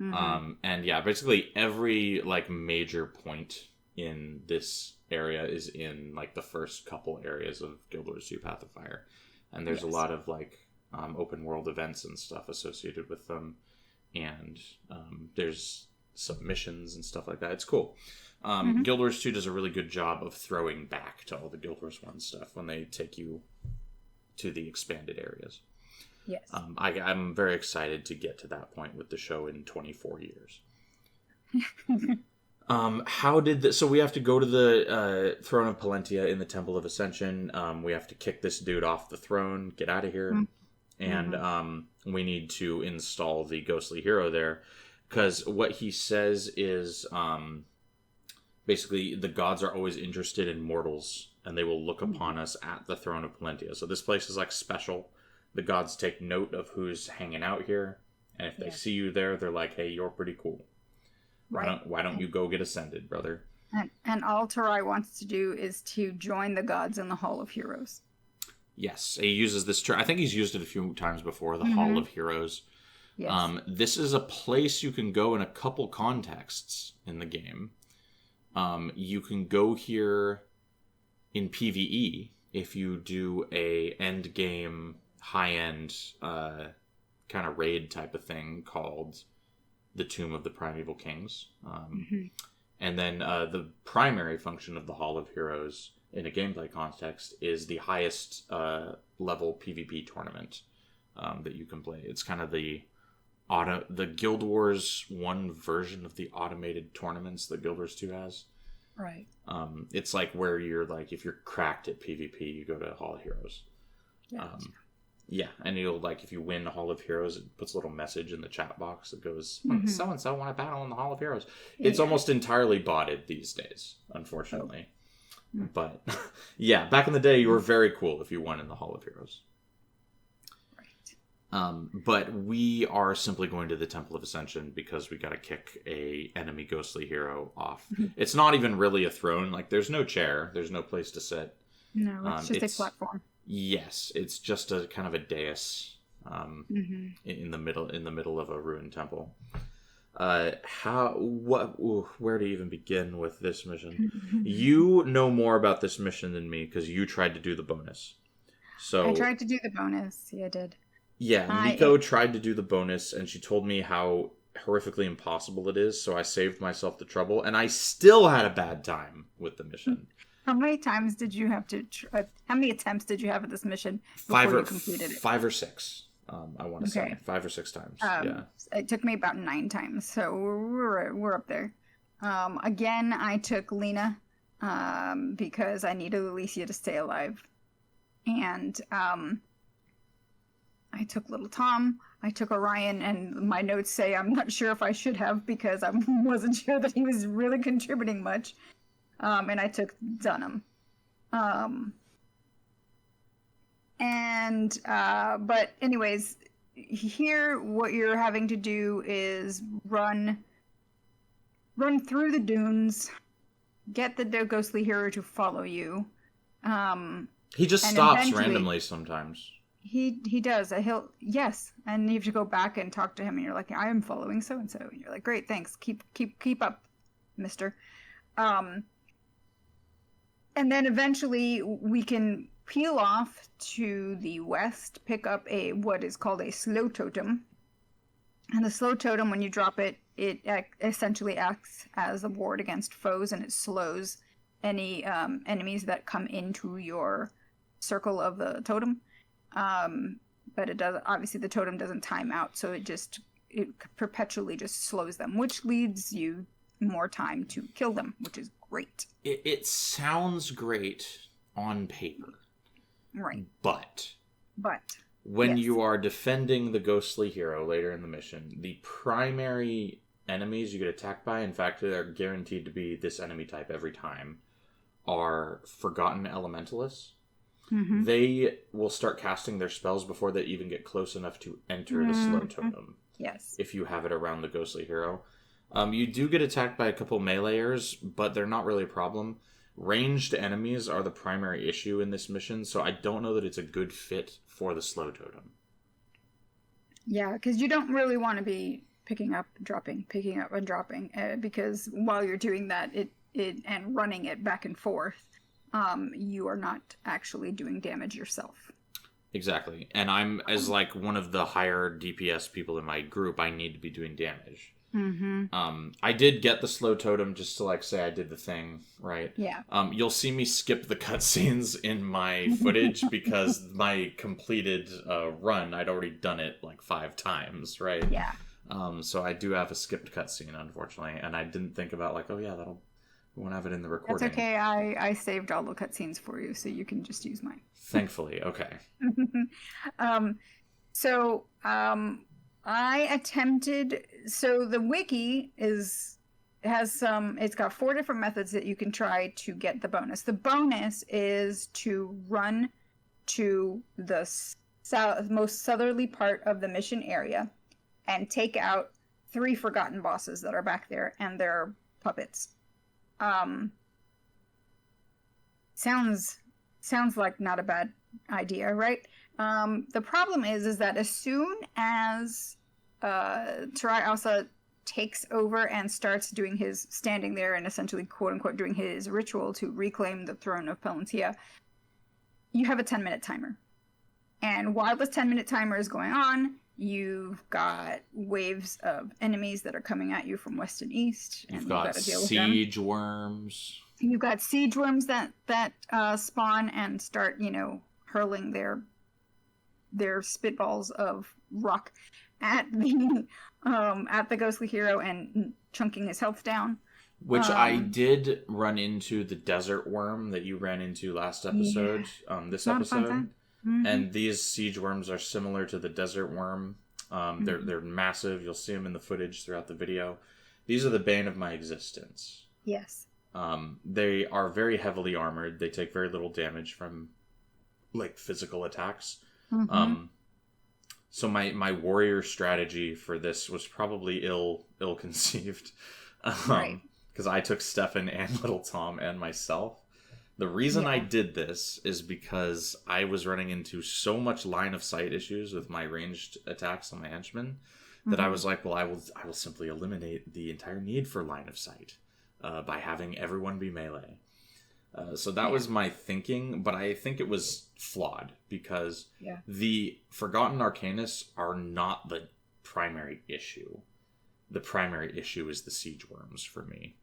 Mm-hmm. And yeah, basically every like major point in this area is in like the first couple areas of Guild Wars 2 Path of Fire. And there's a lot of like open world events and stuff associated with them. And there's submissions and stuff like that. It's cool. Guild Wars 2 does a really good job of throwing back to all the Guild Wars 1 stuff when they take you to the expanded areas. Yes. I'm very excited to get to that point with the show in 24 years. How did this... So we have to go to the Throne of Palentia in the Temple of Ascension. We have to kick this dude off the throne, get out of here. And we need to install the ghostly hero there. Because what he says is... basically, the gods are always interested in mortals, and they will look upon us at the Throne of Palentia. So this place is like special. The gods take note of who's hanging out here, and if they see you there, they're like, "Hey, you're pretty cool. Why don't you go get ascended, brother?" And all Tyria wants to do is to join the gods in the Hall of Heroes. Yes, he uses this term. I think he's used it a few times before. The Hall of Heroes. Yes. This is a place you can go in a couple contexts in the game. You can go here in PvE if you do a end game high-end kind of raid type of thing called the Tomb of the Primeval Kings. And then the primary function of the Hall of Heroes in a gameplay context is the highest level PvP tournament that you can play. It's kind of the Guild Wars 1 version of the automated tournaments that Guild Wars 2 has. Right. It's like where you're like, if you're cracked at PvP, you go to Hall of Heroes. Yeah, and you'll like, if you win the Hall of Heroes, it puts a little message in the chat box that goes, so-and-so won a battle in the Hall of Heroes. It's almost entirely botted these days, unfortunately. But yeah, back in the day, you were very cool if you won in the Hall of Heroes. But we are simply going to the Temple of Ascension because we got to kick a enemy ghostly hero off. It's not even really a throne. Like, there's no chair. There's no place to sit. No, it's just a platform. Yes, it's just a kind of a dais in the middle of a ruined temple. Where to even begin with this mission? You know more about this mission than me because you tried to do the bonus. So I tried to do the bonus. Yeah, I did. Yeah, Miko tried to do the bonus, and she told me how horrifically impossible it is, so I saved myself the trouble, and I still had a bad time with the mission. How many times did you have to... how many attempts did you have at this mission before you completed it? 5 or 6, I want to say. 5 or 6 times, yeah. It took me about 9 times, so we're up there. Again, I took Lena, because I needed Alicia to stay alive. And... I took little Tom, I took Orion, and my notes say I'm not sure if I should have because I wasn't sure that he was really contributing much. And I took Dunham. But anyways, here what you're having to do is run through the dunes, get the ghostly hero to follow you. He just stops randomly sometimes. He does. Yes, and you have to go back and talk to him, and you're like, I am following so and so, and you're like, great, thanks, keep up, Mister. And then eventually we can peel off to the west, pick up what is called a slow totem. And the slow totem, when you drop it, it essentially acts as a ward against foes, and it slows any enemies that come into your circle of the totem. But it does, obviously the totem doesn't time out, so it perpetually just slows them, which leaves you more time to kill them, which is great. It sounds great on paper. Right. But yes. when you are defending the ghostly hero later in the mission, the primary enemies you get attacked by, in fact, they're guaranteed to be this enemy type every time, are Forgotten Elementalists. Mm-hmm. They will start casting their spells before they even get close enough to enter the slow totem. Yes. If you have it around the ghostly hero. You do get attacked by a couple meleeers, but they're not really a problem. Ranged enemies are the primary issue in this mission, so I don't know that it's a good fit for the slow totem. Yeah, because you don't really want to be picking up and dropping, because while you're doing that, it and running it back and forth, you are not actually doing damage yourself. Exactly. And I'm, as like one of the higher DPS people in my group, I need to be doing damage. Mm-hmm. I did get the slow totem just to like say I did the thing, right? Yeah. You'll see me skip the cutscenes in my footage because my completed run, I'd already done it like 5 times, right? Yeah. So I do have a skipped cutscene, unfortunately, and I didn't think about like, oh yeah, we won't have it in the recording. That's okay. I saved all the cutscenes for you, so you can just use mine. Thankfully, okay. I attempted. So the wiki it's got 4 different methods that you can try to get the bonus. The bonus is to run to the most southerly part of the mission area and take out 3 forgotten bosses that are back there and their puppets. Sounds like not a bad idea, right? The problem is that as soon as Tyria also takes over and starts standing there and essentially quote unquote doing his ritual to reclaim the throne of Palantia, you have a 10-minute timer. And while this 10-minute timer is going on, you've got waves of enemies that are coming at you from west and east. You've got siege worms. You've got siege worms that spawn and start, hurling their spitballs of rock at the ghostly hero and chunking his health down. Which I did run into the desert worm that you ran into last episode. Yeah. This not episode. Mm-hmm. And these siege worms are similar to the desert worm. They're massive. You'll see them in the footage throughout the video. These are the bane of my existence. Yes. They are very heavily armored. They take very little damage from like physical attacks. Mm-hmm. So my warrior strategy for this was probably ill-conceived. Right. Because I took Stefan and Little Tom and myself. The reason I did this is because I was running into so much line of sight issues with my ranged attacks on my henchmen that I was like, well, I will simply eliminate the entire need for line of sight by having everyone be melee. So that was my thinking, but I think it was flawed because the Forgotten Arcanists are not the primary issue. The primary issue is the siege worms for me.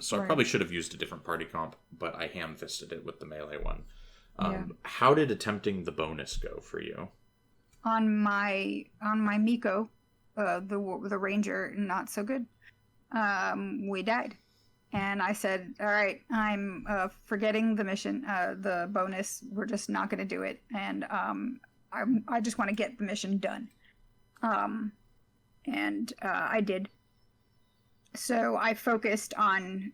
So I probably should have used a different party comp, but I ham-fisted it with the melee one. How did attempting the bonus go for you? On my Miko, the ranger, not so good. We died. And I said, all right, I'm forgetting the mission, the bonus. We're just not going to do it. And I just want to get the mission done. And I did. So I focused on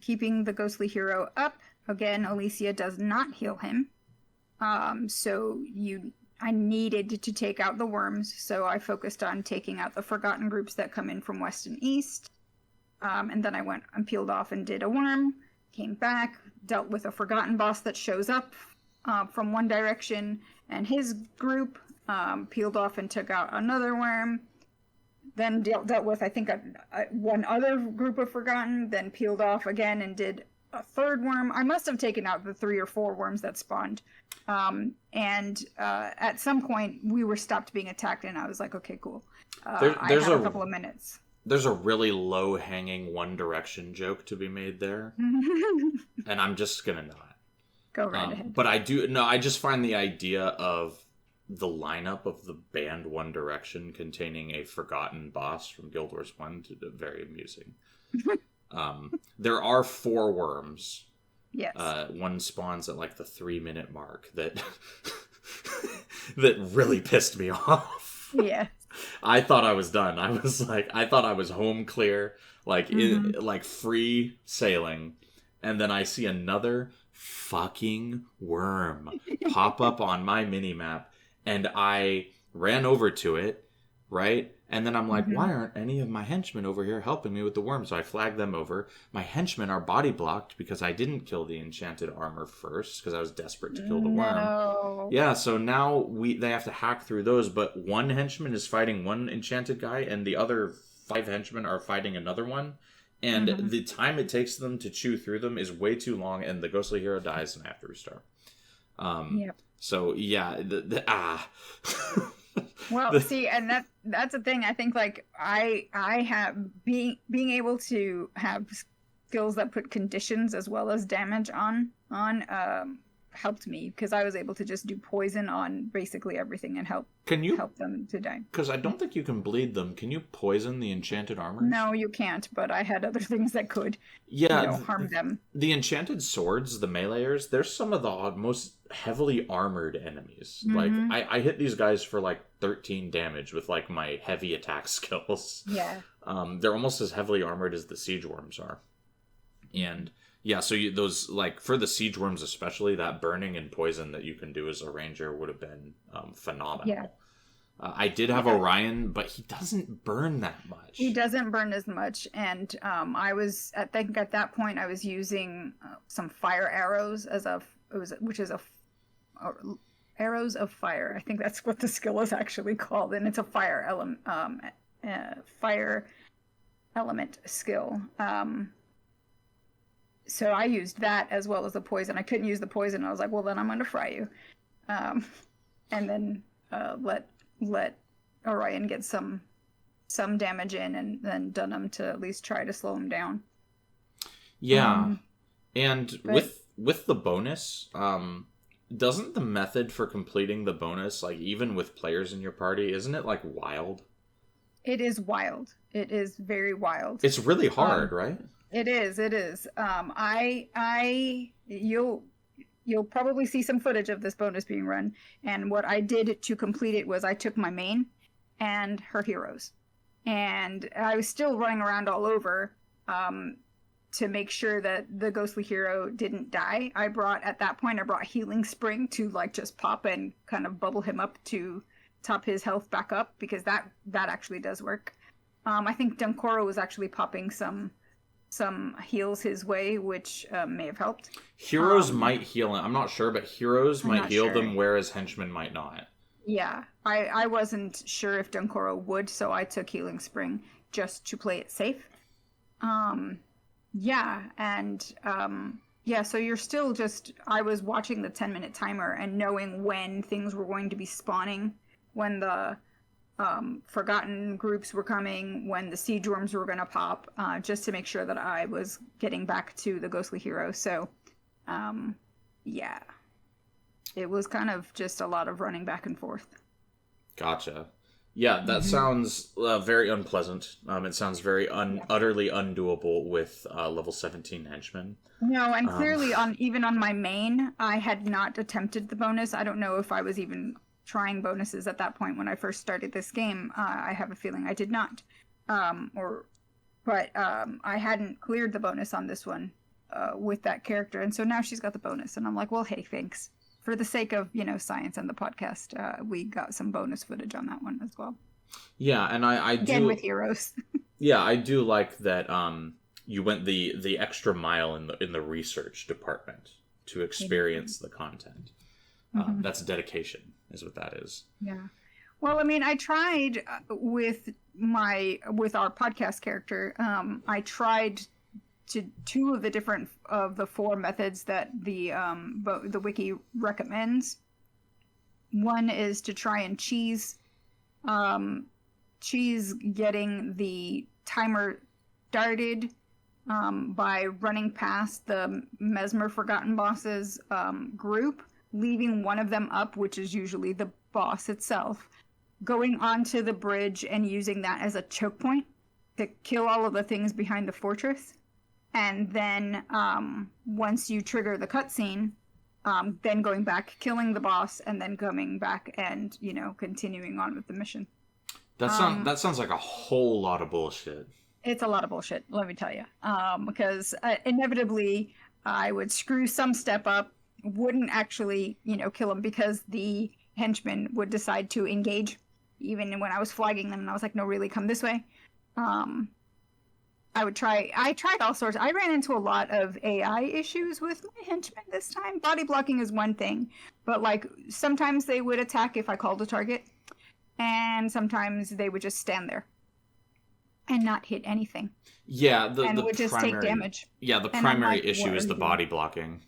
keeping the ghostly hero up. Again, Alicia does not heal him. I needed to take out the worms, so I focused on taking out the forgotten groups that come in from west and east. And then I went and peeled off and did a worm, came back, dealt with a forgotten boss that shows up from one direction, and his group, peeled off and took out another worm, then dealt with, I think, one other group of forgotten, then peeled off again and did a third worm. I must have taken out the 3 or 4 worms that spawned. And at some point, we were stopped being attacked, and I was like, okay, cool. I have a couple of minutes. There's a really low-hanging One Direction joke to be made there, and I'm just gonna not. Go right ahead. But I just find the idea of the lineup of the band One Direction containing a forgotten boss from Guild Wars 1 very amusing. There are 4 worms. Yes. One spawns at like the 3-minute mark that that really pissed me off. Yeah. I thought I was done. I thought I was home clear, in free sailing, and then I see another fucking worm pop up on my mini map, and I ran over to it, right? And then I'm like, why aren't any of my henchmen over here helping me with the worm? So I flagged them over. My henchmen are body blocked because I didn't kill the enchanted armor first because I was desperate to kill the worm. Yeah, so now they have to hack through those, but one henchman is fighting one enchanted guy and the other 5 henchmen are fighting another one. And the time it takes them to chew through them is way too long, and the ghostly hero dies and I have to restart. Yep. So, yeah, Well, see, and that's the thing. I think, like, I have being able to have skills that put conditions as well as damage on helped me, because I was able to just do poison on basically everything and help them to die. Because I don't think you can bleed them. Can you poison the enchanted armor? No, you can't, but I had other things that could harm them. The enchanted swords, the meleeers, they're some of the most heavily armored enemies. Like, I hit these guys for like 13 damage with like my heavy attack skills. Yeah. They're almost as heavily armored as the siege worms are. And yeah, so those, like, for the siege worms especially, that burning and poison that you can do as a ranger would have been phenomenal. Yeah. I did have Orion, but he doesn't burn that much. He doesn't burn as much, and I think at that point I was using some fire arrows arrows of fire. I think that's what the skill is actually called, and it's a fire element skill. So I used that as well as the poison. I couldn't use the poison. I was like, well, then I'm going to fry you. And then let Orion get some damage in, and then Dunham to at least try to slow him down. Yeah. With the bonus, doesn't the method for completing the bonus, like, even with players in your party, isn't it, like, wild? It is wild. It is very wild. It's really hard, right? It is. You'll probably see some footage of this bonus being run. And what I did to complete it was I took my main and her heroes. And I was still running around all over to make sure that the ghostly hero didn't die. At that point, I brought Healing Spring to, like, just pop and kind of bubble him up to top his health back up, because that actually does work. I think Dunkoro was actually popping some heals his way, which may have helped. Heroes might heal him. I'm not sure, but heroes might heal them, whereas henchmen might not. Yeah, I wasn't sure if Dunkoro would, so I took Healing Spring just to play it safe. So you're still just... I was watching the 10-minute timer and knowing when things were going to be spawning, when the... forgotten groups were coming, when the siege worms were going to pop, just to make sure that I was getting back to the ghostly hero. So, it was kind of just a lot of running back and forth. Gotcha. Yeah, that sounds very unpleasant. It sounds very utterly undoable with level 17 henchmen. No, and clearly even on my main, I had not attempted the bonus. I don't know if I was even trying bonuses at that point when I first started this game. I have a feeling I did not. But I hadn't cleared the bonus on this one with that character. And so now she's got the bonus. And I'm like, well, hey, thanks. For the sake of, science and the podcast, we got some bonus footage on that one as well. Yeah, and I Again, do... with heroes. Yeah, I do like that you went the extra mile in the research department to experience the content. That's dedication, is what that is. Yeah. Well, I mean, I tried with our podcast character. I tried to 2 of the 4 methods that the wiki recommends. One is to try and cheese getting the timer started by running past the Mesmer Forgotten Bosses group, leaving one of them up, which is usually the boss itself, going onto the bridge and using that as a choke point to kill all of the things behind the fortress. And then once you trigger the cutscene, then going back, killing the boss, and then coming back and, continuing on with the mission. That sounds like a whole lot of bullshit. It's a lot of bullshit, let me tell you. Because inevitably I would screw some step up, wouldn't actually, kill him because the henchmen would decide to engage. Even when I was flagging them and I was like, no, really, come this way. I tried all sorts. I ran into a lot of AI issues with my henchmen this time. Body blocking is one thing, but sometimes they would attack if I called a target, and sometimes they would just stand there and not hit anything. Yeah, would just take damage. Yeah, the primary issue is the body blocking.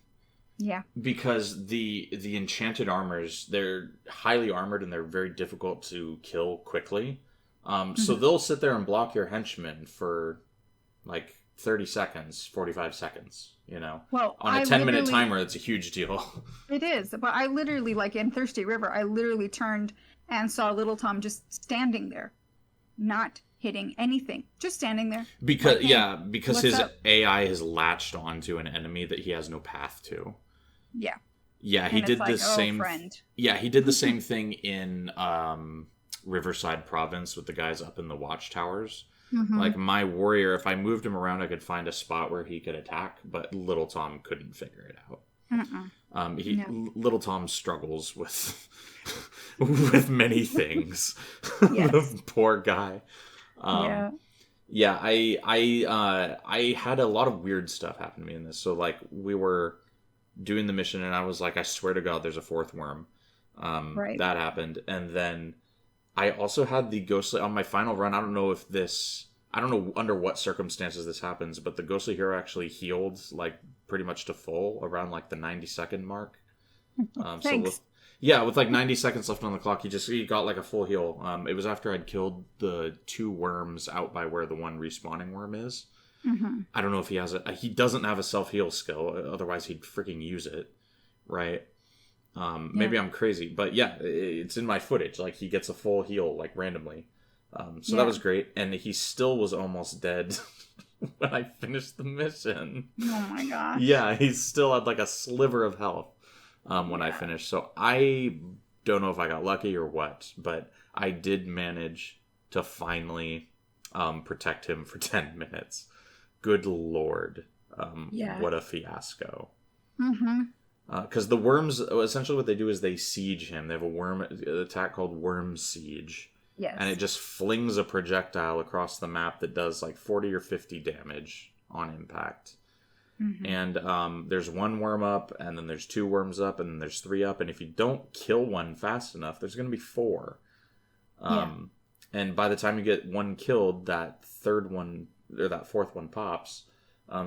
Yeah. Because the enchanted armors, they're highly armored and they're very difficult to kill quickly. So they'll sit there and block your henchmen for 30 seconds, 45 seconds, Well, on a 10-minute timer, it's a huge deal. It is. But I literally, in Thirsty River, I literally turned and saw Little Tom just standing there, not hitting anything, just standing there. Because his AI has latched onto an enemy that he has no path to. Yeah. Yeah, he did the same. Friend. Yeah, he did the same thing in Riverside Province with the guys up in the watchtowers. Mm-hmm. My warrior, if I moved him around, I could find a spot where he could attack, but Little Tom couldn't figure it out. Little Tom struggles with with many things. The poor guy. I had a lot of weird stuff happen to me in this. So we were doing the mission and I was like, I swear to God, there's a 4th worm. That happened. And then I also had the ghostly on my final run. I don't know under what circumstances this happens, but the ghostly hero actually healed pretty much to full around the 90-second mark. Thanks. With 90 seconds left on the clock, he got a full heal. It was after I'd killed the 2 worms out by where the one respawning worm is. Mm-hmm. I don't know if he doesn't have a self-heal skill, otherwise he'd freaking use it, right? Maybe I'm crazy, but yeah, it's in my footage. He gets a full heal, randomly. That was great, and he still was almost dead when I finished the mission. Oh my gosh. Yeah, he still had a sliver of health when I finished. So I don't know if I got lucky or what, but I did manage to finally protect him for 10 minutes. Good Lord. What a fiasco. Mm-hmm. Because the worms, essentially what they do is they siege him. They have a worm attack called Worm Siege. Yes. And it just flings a projectile across the map that does 40 or 50 damage on impact. Mm-hmm. And there's 1 worm up, and then there's 2 worms up, and then there's 3 up. And if you don't kill one fast enough, there's going to be 4. And by the time you get 1 killed, that 3rd one, or that 4th one pops.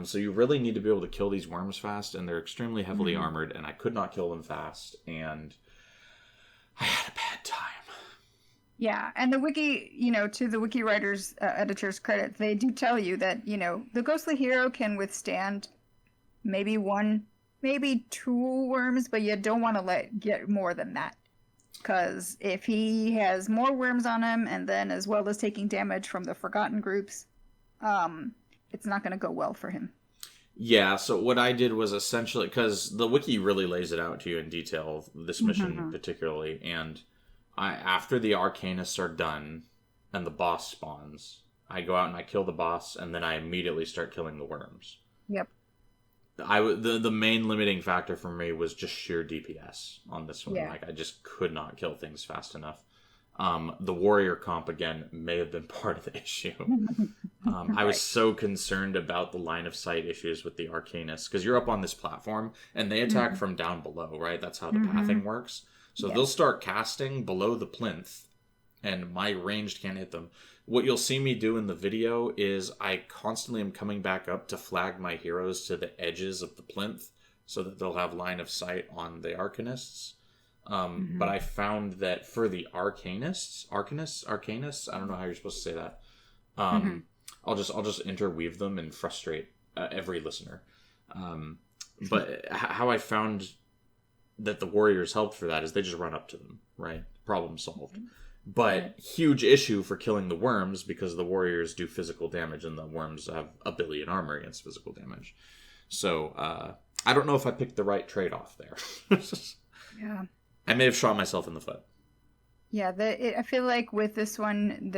So you really need to be able to kill these worms fast, and they're extremely heavily armored, and I could not kill them fast, and I had a bad time. Yeah, and the wiki, to the wiki writers, editors' credit, they do tell you that, the ghostly hero can withstand maybe 1, maybe 2 worms, but you don't want to get more than that. Because if he has more worms on him, and then as well as taking damage from the Forgotten groups, it's not going to go well for him. Yeah, so what I did was essentially, because the wiki really lays it out to you in detail, this mission particularly, and after the Arcanists are done and the boss spawns, I go out and I kill the boss, and then I immediately start killing the worms. Yep. The main limiting factor for me was just sheer DPS on this one. Yeah. Like, I just could not kill things fast enough. The warrior comp, again, may have been part of the issue. I was so concerned about the line of sight issues with the Arcanists, because you're up on this platform, and they attack from down below, right? That's how the pathing works. So they'll start casting below the plinth, and my ranged can't hit them. What you'll see me do in the video is I constantly am coming back up to flag my heroes to the edges of the plinth so that they'll have line of sight on the Arcanists. But I found that for the Arcanists, I don't know how you're supposed to say that. I'll just interweave them and frustrate every listener. But how I found that the warriors helped for that is they just run up to them, right? Problem solved. But huge issue for killing the worms, because the warriors do physical damage and the worms have a billion armor against physical damage. So I don't know if I picked the right trade-off there. Yeah. I may have shot myself in the foot. Yeah, I feel like with this one,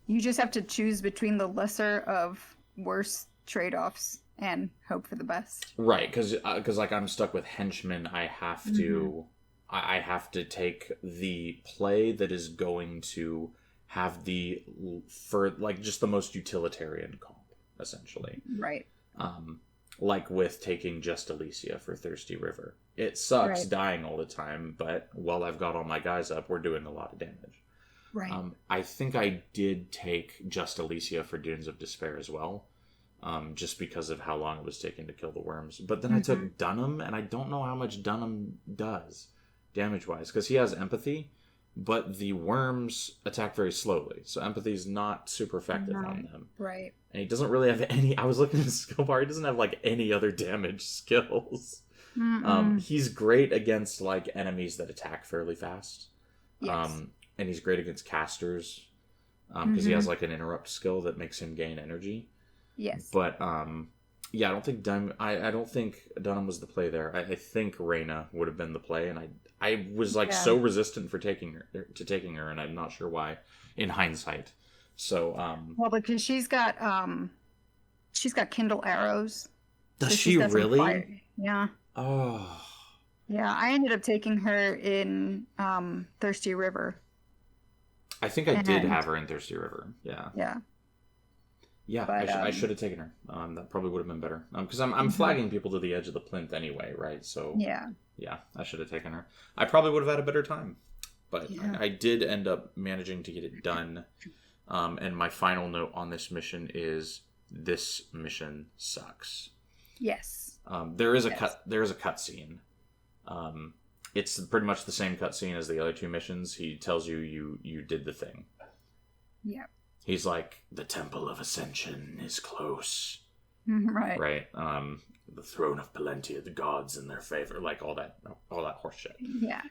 you just have to choose between the lesser of worse trade-offs and hope for the best. Right, because like I'm stuck with henchmen. I have to I have to take the play that is going to have just the most utilitarian comp, essentially. Right. Like with taking just Alicia for Thirsty River. It sucks dying all the time, but while I've got all my guys up, we're doing a lot of damage. Right. I think I did take just Alicia for Dunes of Despair as well, just because of how long it was taking to kill the worms. But then I took Dunham, and I don't know how much Dunham does damage-wise, because he has empathy, but the worms attack very slowly, so empathy is not super effective on them. Right. And he doesn't really have any... I was looking at his skill bar, he doesn't have, like, any other damage skills. He's great against, like, enemies that attack fairly fast. Yes. And he's great against casters, because he has, like, an interrupt skill that makes him gain energy. Yes. But, yeah, I don't think Dunham was the play there. I think Reyna would have been the play, and I was like so resistant to taking her, and I'm not sure why in hindsight. So well, because she's got Kindle arrows. Does she really? Yeah. Oh. Yeah, I ended up taking her in Thirsty River. I think I did have her in Thirsty River. Yeah. Yeah. Yeah, but, I should have taken her. That probably would have been better. Because I'm flagging people to the edge of the plinth anyway, right? So yeah, I should have taken her. I probably would have had a better time. But I did end up managing to get it done. And my final note on this mission is this mission sucks. Yes. There is a cutscene. It's pretty much the same cutscene as the other two missions. He tells you did the thing. Yeah. He's like, the Temple of Ascension is close. Right. Right. The throne of Palentia, the gods in their favor, like all that horse shit. Yeah.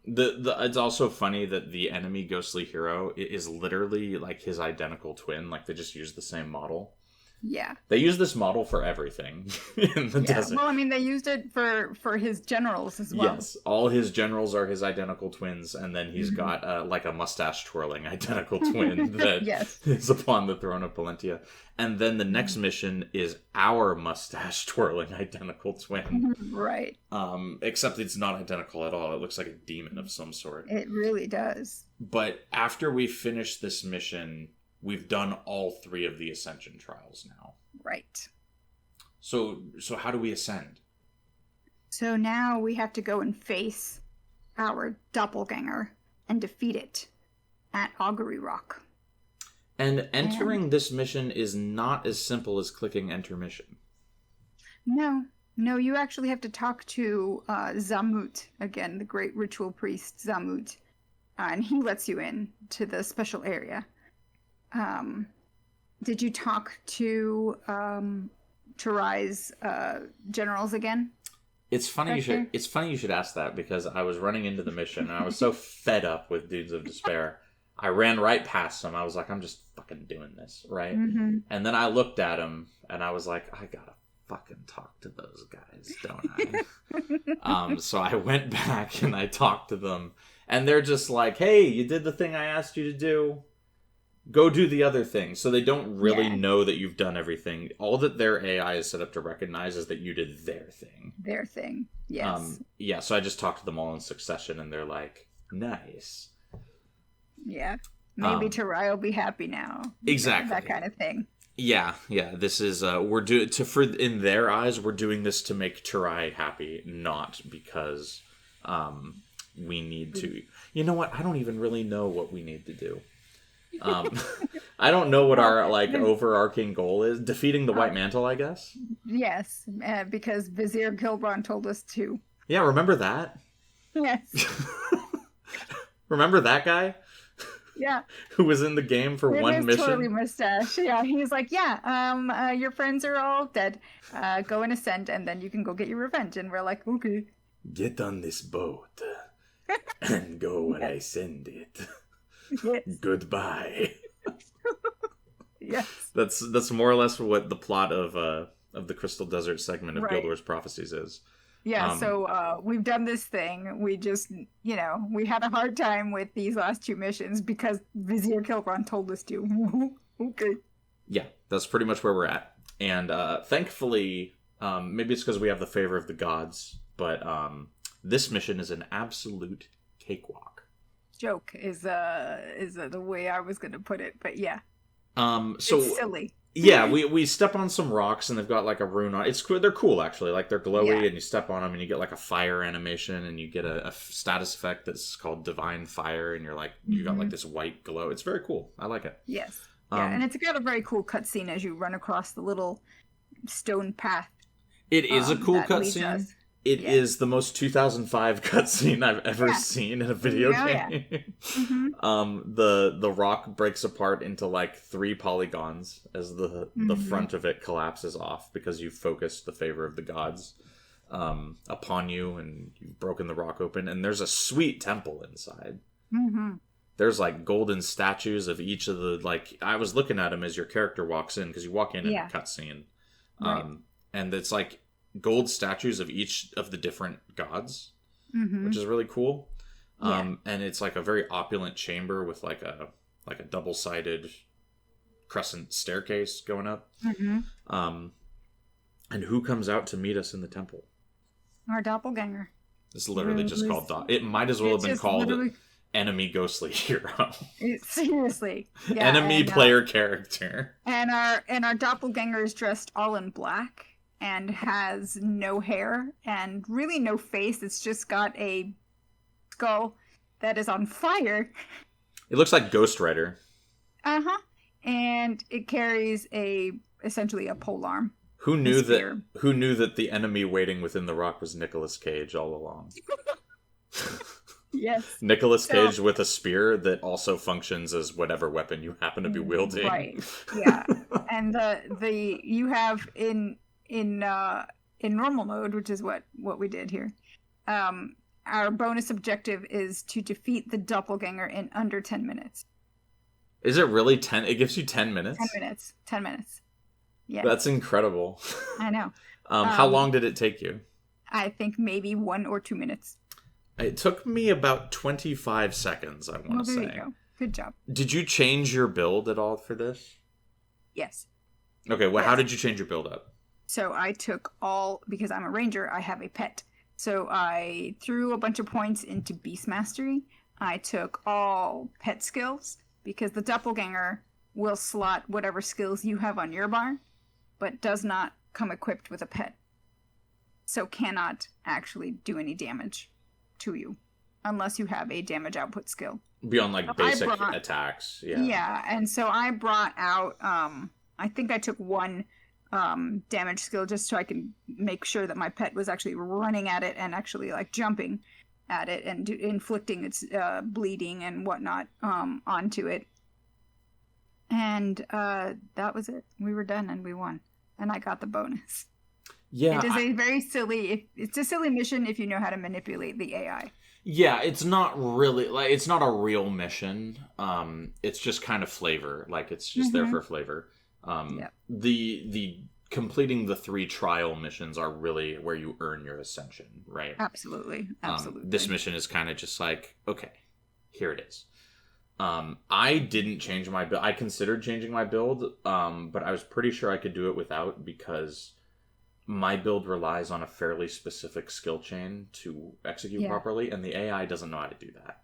It's also funny that the enemy ghostly hero is literally like his identical twin. Like they just use the same model. Yeah. They use this model for everything in the desert. Well, I mean, they used it for his generals as well. Yes, all his generals are his identical twins, and then he's got like a mustache-twirling identical twin that is upon the throne of Palentia. And then the next mission is our mustache-twirling identical twin. Right. Except it's not identical at all. It looks like a demon of some sort. It really does. But after we finish this mission, we've done all 3 of the Ascension trials now. Right. So how do we ascend? So now we have to go and face our doppelganger and defeat it at Augury Rock. And entering this mission is not as simple as clicking enter mission. No, you actually have to talk to Zamut, again, the great ritual priest Zamut, and he lets you in to the special area. Did you talk to Tyrai's generals again? It's funny you should ask that, because I was running into the mission and I was so fed up with Dudes of Despair. I ran right past them. I was like, I'm just fucking doing this, right? And then I looked at him and I was like, I gotta fucking talk to those guys, don't I? So I went back and I talked to them, And they're just like, hey, you did the thing I asked you to do. Go do the other thing. So they don't really know that you've done everything. All that their AI is set up to recognize is that you did their thing. Their thing, yes. Yeah, so I just talked to them all in succession, and they're like, nice. Yeah. Maybe Tyria will be happy now. Exactly. That kind of thing. Yeah. This is in their eyes, we're doing this to make Tyria happy, not because we need to. You know what? I don't even really know what we need to do. I don't know what our overarching goal is. Defeating the White Mantle, I guess. Yes, because Vizier Gilbron told us to. Yeah, remember that? Yes. Remember that guy? Yeah. Who was in the game for one mission? Twirly mustache. Yeah, he's like, your friends are all dead. Go and ascend, and then you can go get your revenge. And we're like, okay. Get on this boat and go where I send it. Yes. Goodbye. Yes. That's more or less what the plot of the Crystal Desert segment of Guild Wars Prophecies is. Yeah, so we've done this thing. We just, we had a hard time with these last 2 missions because Vizier Kilbron told us to. Okay. Yeah, that's pretty much where we're at. And thankfully, maybe it's because we have the favor of the gods, but this mission is an absolute cakewalk. Joke is the way I was going to put it, but yeah. So it's silly. Yeah, we step on some rocks and they've got like a rune on. They're cool actually. Like they're glowy and you step on them and you get like a fire animation and you get a status effect that's called Divine Fire and you're like you got like this white glow. It's very cool. I like it. Yes. Yeah, and it's got a very cool cutscene as you run across the little stone path. It is a cool cutscene. It is the most 2005 cutscene I've ever seen in a video game. Yeah. Mm-hmm. The rock breaks apart into like 3 polygons as the front of it collapses off because you focused the favor of the gods upon you and you've broken the rock open. And there's a sweet temple inside. Mm-hmm. There's like golden statues of each of the I was looking at them as your character walks in because you walk in a cutscene, and it's like gold statues of each of the different gods, which is really cool. And it's like a very opulent chamber with like a double-sided crescent staircase going up. And who comes out to meet us in the temple? Our doppelganger. It's literally just called it might as well have been called enemy ghostly hero. Seriously. Yeah, enemy player character. And our doppelganger is dressed all in black and has no hair and really no face. It's just got a skull that is on fire. It looks like Ghost Rider. And it carries essentially a polearm. Who knew that the enemy waiting within the rock was Nicolas Cage all along? Yes. Nicolas Cage with a spear that also functions as whatever weapon you happen to be wielding. Right. Yeah. And you have in normal mode, which is what we did here, our bonus objective is to defeat the doppelganger in under 10 minutes. Is it really 10? It gives you 10 minutes? 10 minutes. Yeah. That's incredible. I know. How long did it take you? I think maybe 1 or 2 minutes. It took me about 25 seconds, I want to say. There you go. Good job. Did you change your build at all for this? Yes. Okay, well, how did you change your build up? So I took because I'm a ranger, I have a pet. So I threw a bunch of points into Beast Mastery. I took all pet skills because the doppelganger will slot whatever skills you have on your bar, but does not come equipped with a pet. So cannot actually do any damage to you unless you have a damage output skill. Beyond basic attacks. Yeah. Yeah, and so I brought out I think I took 1 damage skill just so I can make sure that my pet was actually running at it and actually jumping at it and inflicting its bleeding and whatnot onto it. And that was it. We were done and we won. And I got the bonus. Yeah. It is a very silly... It's a silly mission if you know how to manipulate the AI. Yeah, it's not really... it's not a real mission. It's just kind of flavor. It's just there for flavor. The completing the 3 trial missions are really where you earn your ascension, right? Absolutely. This mission is kind of just like, okay, here it is. I didn't change my build. I considered changing my build, but I was pretty sure I could do it without, because my build relies on a fairly specific skill chain to execute properly, and the AI doesn't know how to do that.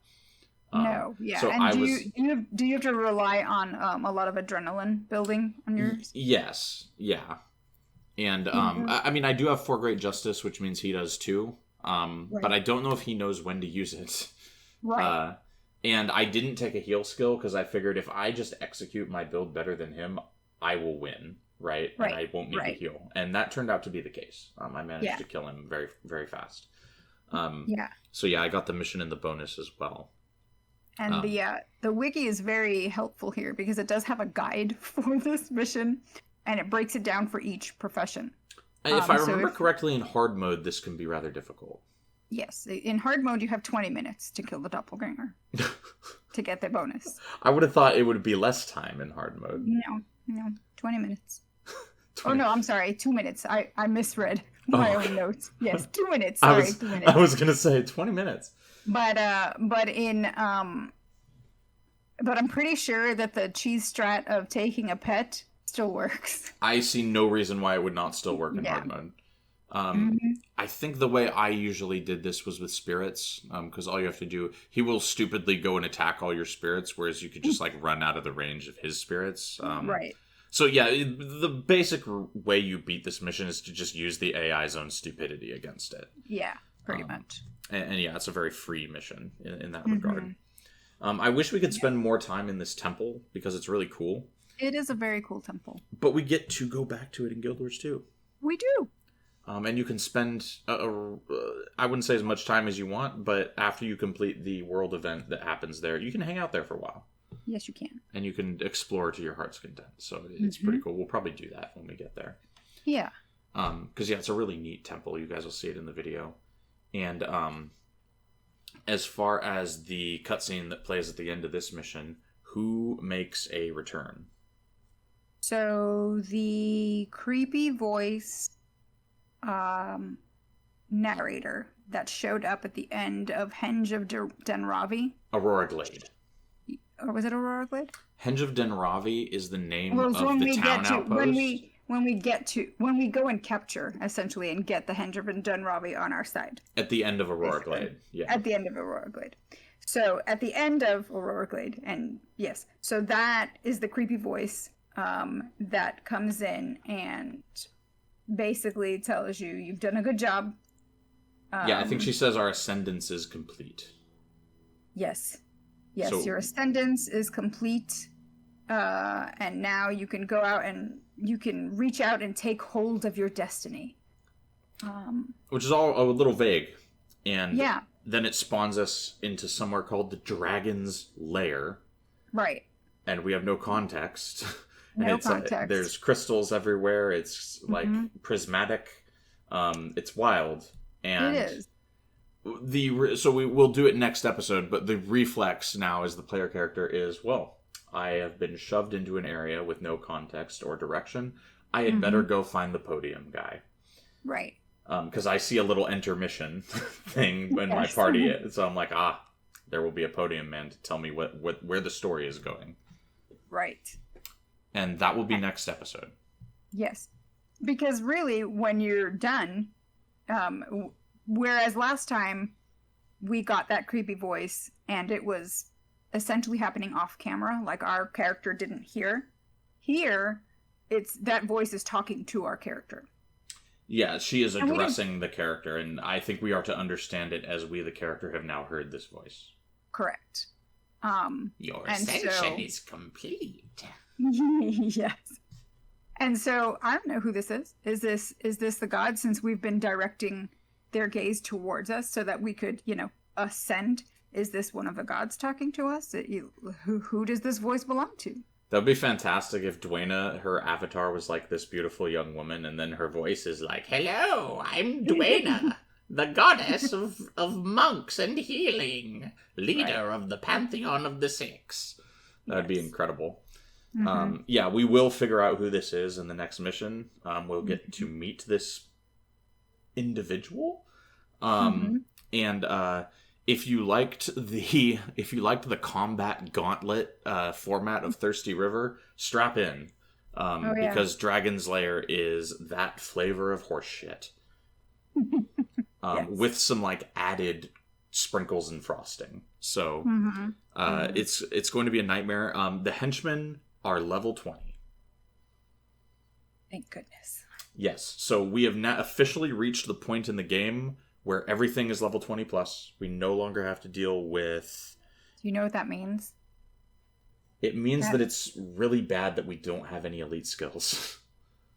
No, yeah. So and do you have to rely on a lot of adrenaline building on yours? Yes, yeah. And I mean, I do have 4 Great Justice, which means he does too. But I don't know if he knows when to use it. Right. And I didn't take a heal skill because I figured if I just execute my build better than him, I will win, right? And I won't need to heal. And that turned out to be the case. I managed to kill him very, very fast. So yeah, I got the mission and the bonus as well. And the wiki is very helpful here because it does have a guide for this mission, and it breaks it down for each profession. If I remember correctly, in hard mode, this can be rather difficult. Yes, in hard mode, you have 20 minutes to kill the doppelganger to get the bonus. I would have thought it would be less time in hard mode. No, 20 minutes. 20. Oh, no, I'm sorry, 2 minutes. I misread my own notes. Yes, 2 minutes. Sorry, 2 minutes. I was going to say 20 minutes. But I'm pretty sure that the cheese strat of taking a pet still works. I see no reason why it would not still work in hard mode. I think the way I usually did this was with spirits, because all you have to do, he will stupidly go and attack all your spirits, whereas you could just like run out of the range of his spirits. Right. So yeah, the basic way you beat this mission is to just use the AI's own stupidity against it. Yeah, pretty much. And yeah, it's a very free mission in that regard. I wish we could spend more time in this temple because it's really cool. It is a very cool temple. But we get to go back to it in Guild Wars 2. We do. And you can spend, I wouldn't say as much time as you want, but after you complete the world event that happens there, you can hang out there for a while. Yes, you can. And you can explore to your heart's content. So it's pretty cool. We'll probably do that when we get there. Yeah. Because, yeah, it's a really neat temple. You guys will see it in the video. And as far as the cutscene that plays at the end of this mission, who makes a return? So the creepy voice narrator that showed up at the end of Henge of Denravi. Aurora Glade. Or was it Aurora Glade? Henge of Denravi is the name of the town outpost. When we go and capture, essentially, and get the Henge of Denravi on our side. At the end of Aurora Glade, yeah. At the end of Aurora Glade. So, at the end of Aurora Glade, and yes, so that is the creepy voice that comes in and basically tells you, you've done a good job. Yeah, I think she says our ascendance is complete. Yes. Yes, so, your ascendance is complete. And now you can go out and you can reach out and take hold of your destiny. Which is all a little vague. And then it spawns us into somewhere called the Dragon's Lair. Right. And we have no context. No context. There's crystals everywhere. It's like prismatic. It's wild. And it is. So we'll do it next episode, but the reflex now as the player character is, well, I have been shoved into an area with no context or direction. I had better go find the podium guy. Right. Because I see a little intermission thing in my party. So I'm like, there will be a podium man to tell me where the story is going. Right. And that will be next episode. Yes. Because really, when you're done, whereas last time we got that creepy voice and it was essentially happening off camera, like our character didn't hear. Here, it's that voice is talking to our character. Yeah, she is addressing the character, and I think we are to understand it as we, the character, have now heard this voice. Correct. Your ascension is complete. Yes. And so I don't know who this is. Is this the god, since we've been directing their gaze towards us so that we could, ascend? Is this one of the gods talking to us? Who does this voice belong to? That would be fantastic if Dwayna, her avatar, was like this beautiful young woman, and then her voice is like, "Hello, I'm Dwayna, the goddess of monks and healing, leader of the Pantheon of the Six." That would be incredible. Yeah, we will figure out who this is in the next mission. We'll get to meet this individual. And if you liked the combat gauntlet format of Thirsty River, strap in. Because Dragon's Lair is that flavor of horseshit. With some like added sprinkles and frosting. So it's going to be a nightmare. The henchmen are level 20. Thank goodness. Yes. So we have now officially reached the point in the game where everything is level 20 plus. We no longer have to deal with... Do you know what that means? It means that it's really bad that we don't have any elite skills.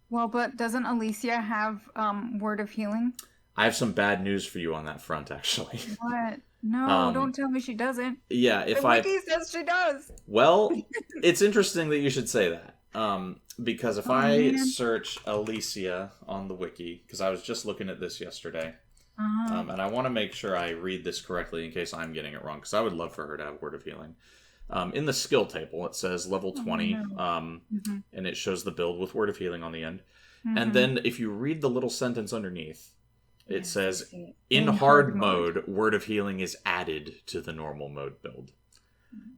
Well, but doesn't Alicia have Word of Healing? I have some bad news for you on that front, actually. What? No, don't tell me she doesn't. Yeah, the wiki says she does. Well, it's interesting that you should say that. Because if I search Alicia on the wiki, because I was just looking at this yesterday, and I want to make sure I read this correctly in case I'm getting it wrong, because I would love for her to have Word of Healing. In the skill table, it says level 20, and it shows the build with Word of Healing on the end. And then if you read the little sentence underneath, it says, in hard mode, Word of Healing is added to the normal mode build.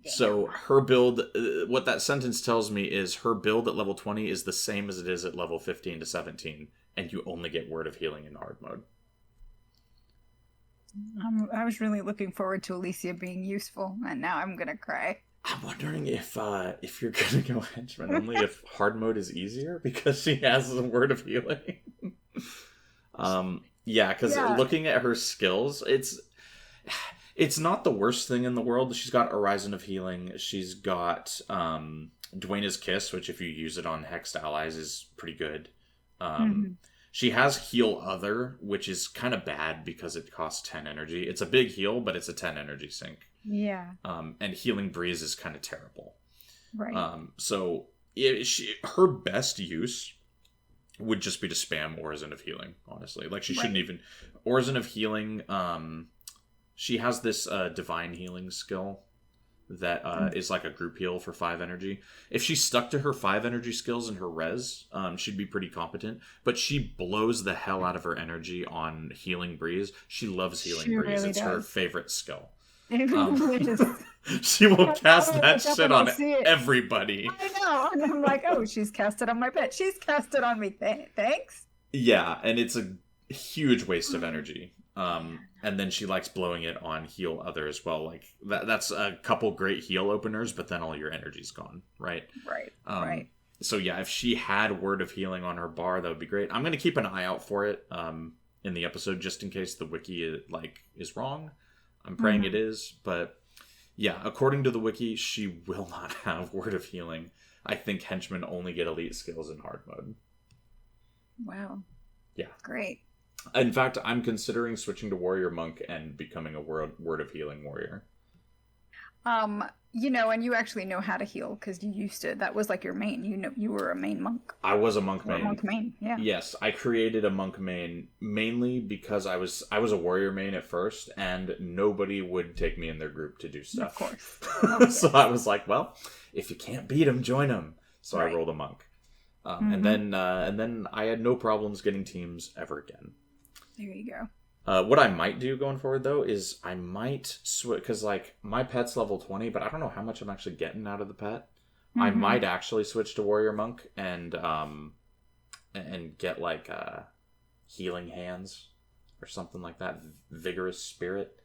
Yeah. So her build, what that sentence tells me is her build at level 20 is the same as it is at level 15 to 17, and you only get Word of Healing in hard mode. I was really looking forward to Alicia being useful, and now I'm gonna cry. I'm wondering if you're gonna go henchman only if hard mode is easier because she has the Word of Healing. Yeah, because looking at her skills, it's not the worst thing in the world. She's got Horizon of Healing. She's got Dwayna's Kiss, which if you use it on hexed allies is pretty good. She has Heal Other, which is kind of bad because it costs 10 energy. It's a big heal, but it's a 10 energy sink. Yeah. And Healing Breeze is kind of terrible. Right. So her best use would just be to spam Orison of Healing, honestly. Like, she shouldn't even... Orison of Healing, she has this Divine Healing skill that is like a group heal for 5 energy. If she stuck to her 5 energy skills and her res, she'd be pretty competent. But she blows the hell out of her energy on Healing Breeze. She loves Healing Breeze. Really it's does. her favorite skill. It She will cast that shit on everybody. I know. And I'm like, oh, she's cast it on my pet. She's cast it on me. Thanks. Yeah, and it's a huge waste of energy. And then she likes blowing it on Heal Other as well. Like that's a couple great heal openers, but then all your energy's gone, right? Right. So yeah, if she had Word of Healing on her bar, that would be great. I'm going to keep an eye out for it in the episode just in case the wiki is wrong. I'm praying it is, but yeah, according to the wiki, she will not have Word of Healing. I think henchmen only get elite skills in hard mode. Wow. Yeah. Great. In fact, I'm considering switching to Warrior Monk and becoming a Word of Healing warrior. And you actually know how to heal because you used to. That was like your main. You were a main monk. I was a monk main. A monk main, yeah. Yes, I created a monk main mainly because I was a warrior main at first, and nobody would take me in their group to do stuff. Of course. So I was like, well, if you can't beat them, join them. So I rolled a monk, and then I had no problems getting teams ever again. There you go. What I might do going forward, though, is I might switch... Because, my pet's level 20, but I don't know how much I'm actually getting out of the pet. I might actually switch to Warrior Monk and get, Healing Hands or something like that. Vigorous Spirit.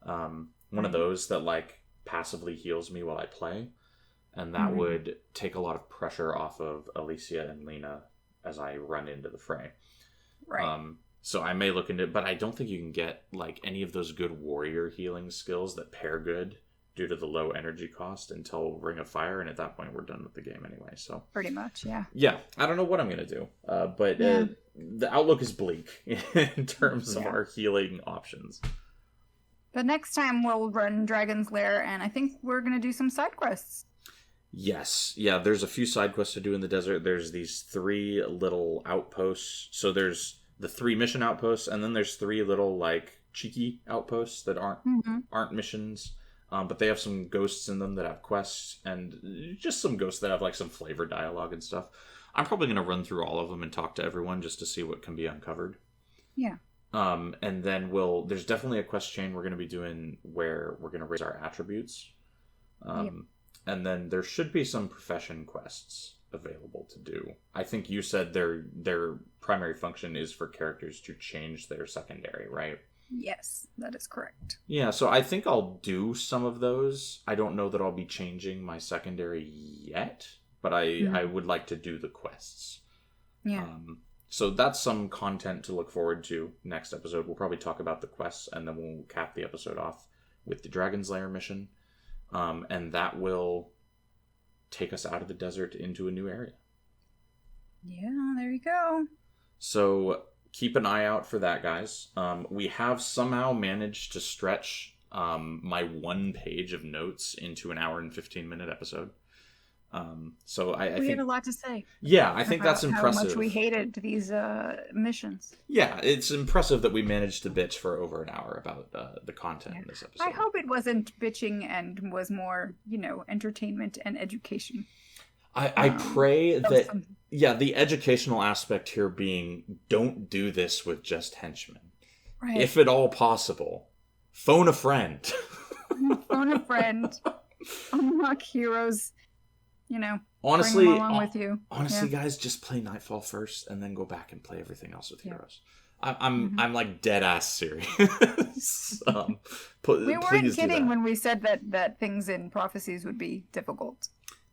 One of those that, passively heals me while I play. And that would take a lot of pressure off of Alicia and Lena as I run into the fray. Right. So I may look into it, but I don't think you can get any of those good warrior healing skills that pair good due to the low energy cost until Ring of Fire, and at that point we're done with the game anyway. So pretty much, yeah. Yeah, I don't know what I'm gonna do, but the outlook is bleak in terms of our healing options. But next time we'll run Dragon's Lair, and I think we're gonna do some side quests. Yes, yeah. There's a few side quests to do in the desert. There's these 3 little outposts. So there's the 3 mission outposts, and then there's 3 little cheeky outposts that aren't missions. But they have some ghosts in them that have quests, and just some ghosts that have like some flavor dialogue and stuff. I'm probably going to run through all of them and talk to everyone just to see what can be uncovered. Yeah. And then there's definitely a quest chain we're going to be doing where we're going to raise our attributes. Yep. And then there should be some profession quests available to do. I think you said their primary function is for characters to change their secondary, right? Yes, that is correct. Yeah, so I think I'll do some of those. I don't know that I'll be changing my secondary yet, but I would like to do the quests. Yeah. So that's some content to look forward to next episode. We'll probably talk about the quests, and then we'll cap the episode off with the Dragon's Lair mission. And that will take us out of the desert into a new area. Yeah, there you go. So keep an eye out for that, guys. We have somehow managed to stretch my 1 page of notes into an hour and 15-minute episode. So I think had a lot to say. Yeah, I think that's impressive. How much we hated these missions. Yeah, it's impressive that we managed to bitch for over an hour about the content in this episode. I hope it wasn't bitching and was more, entertainment and education. I pray that, the educational aspect here being, don't do this with just henchmen. Right. If at all possible, phone a friend. Phone a friend. Unlock heroes. Honestly, bring them along with you. Honestly, guys, just play Nightfall first, and then go back and play everything else with heroes. I'm like dead ass serious. We weren't kidding when we said that things in prophecies would be difficult.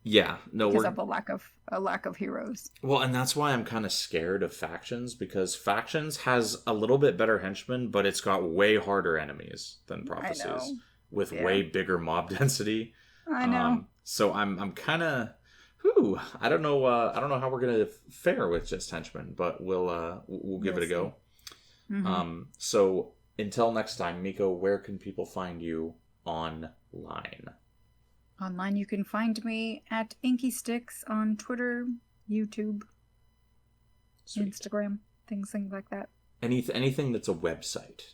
Yeah, no, because of a lack of heroes. Well, and that's why I'm kind of scared of factions, because factions has a little bit better henchmen, but it's got way harder enemies than prophecies with way bigger mob density. I know. So I'm kind of, I don't know how we're gonna fare with just henchmen, but we'll give it a go. Mm-hmm. So until next time, Miko, where can people find you online? Online, you can find me at Inky Sticks on Twitter, YouTube, Instagram, things like that. Anything that's a website.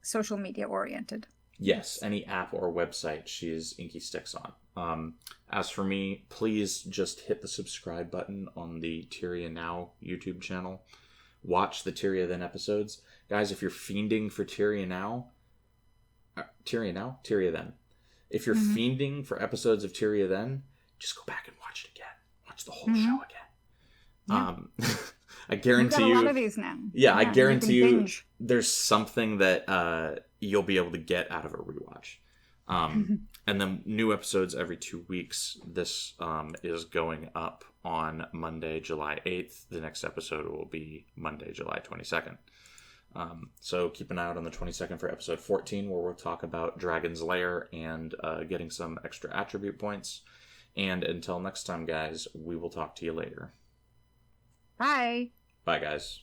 Social media oriented. Yes, any app or website she is Inky Sticks on. As for me, please just hit the subscribe button on the Tyria Now YouTube channel. Watch the Tyria Then episodes. Guys, if you're fiending for Tyria Then. If you're fiending for episodes of Tyria Then, just go back and watch it again. Watch the whole show again. Yeah. I guarantee you. We've got a lot of these now. Yeah, I guarantee you there's something that you'll be able to get out of a rewatch. And then new episodes every 2 weeks. This is going up on Monday, July 8th. The next episode will be Monday, July 22nd. So keep an eye out on the 22nd for episode 14, where we'll talk about Dragon's Lair and getting some extra attribute points. And until next time, guys, we will talk to you later. Bye. Bye, guys.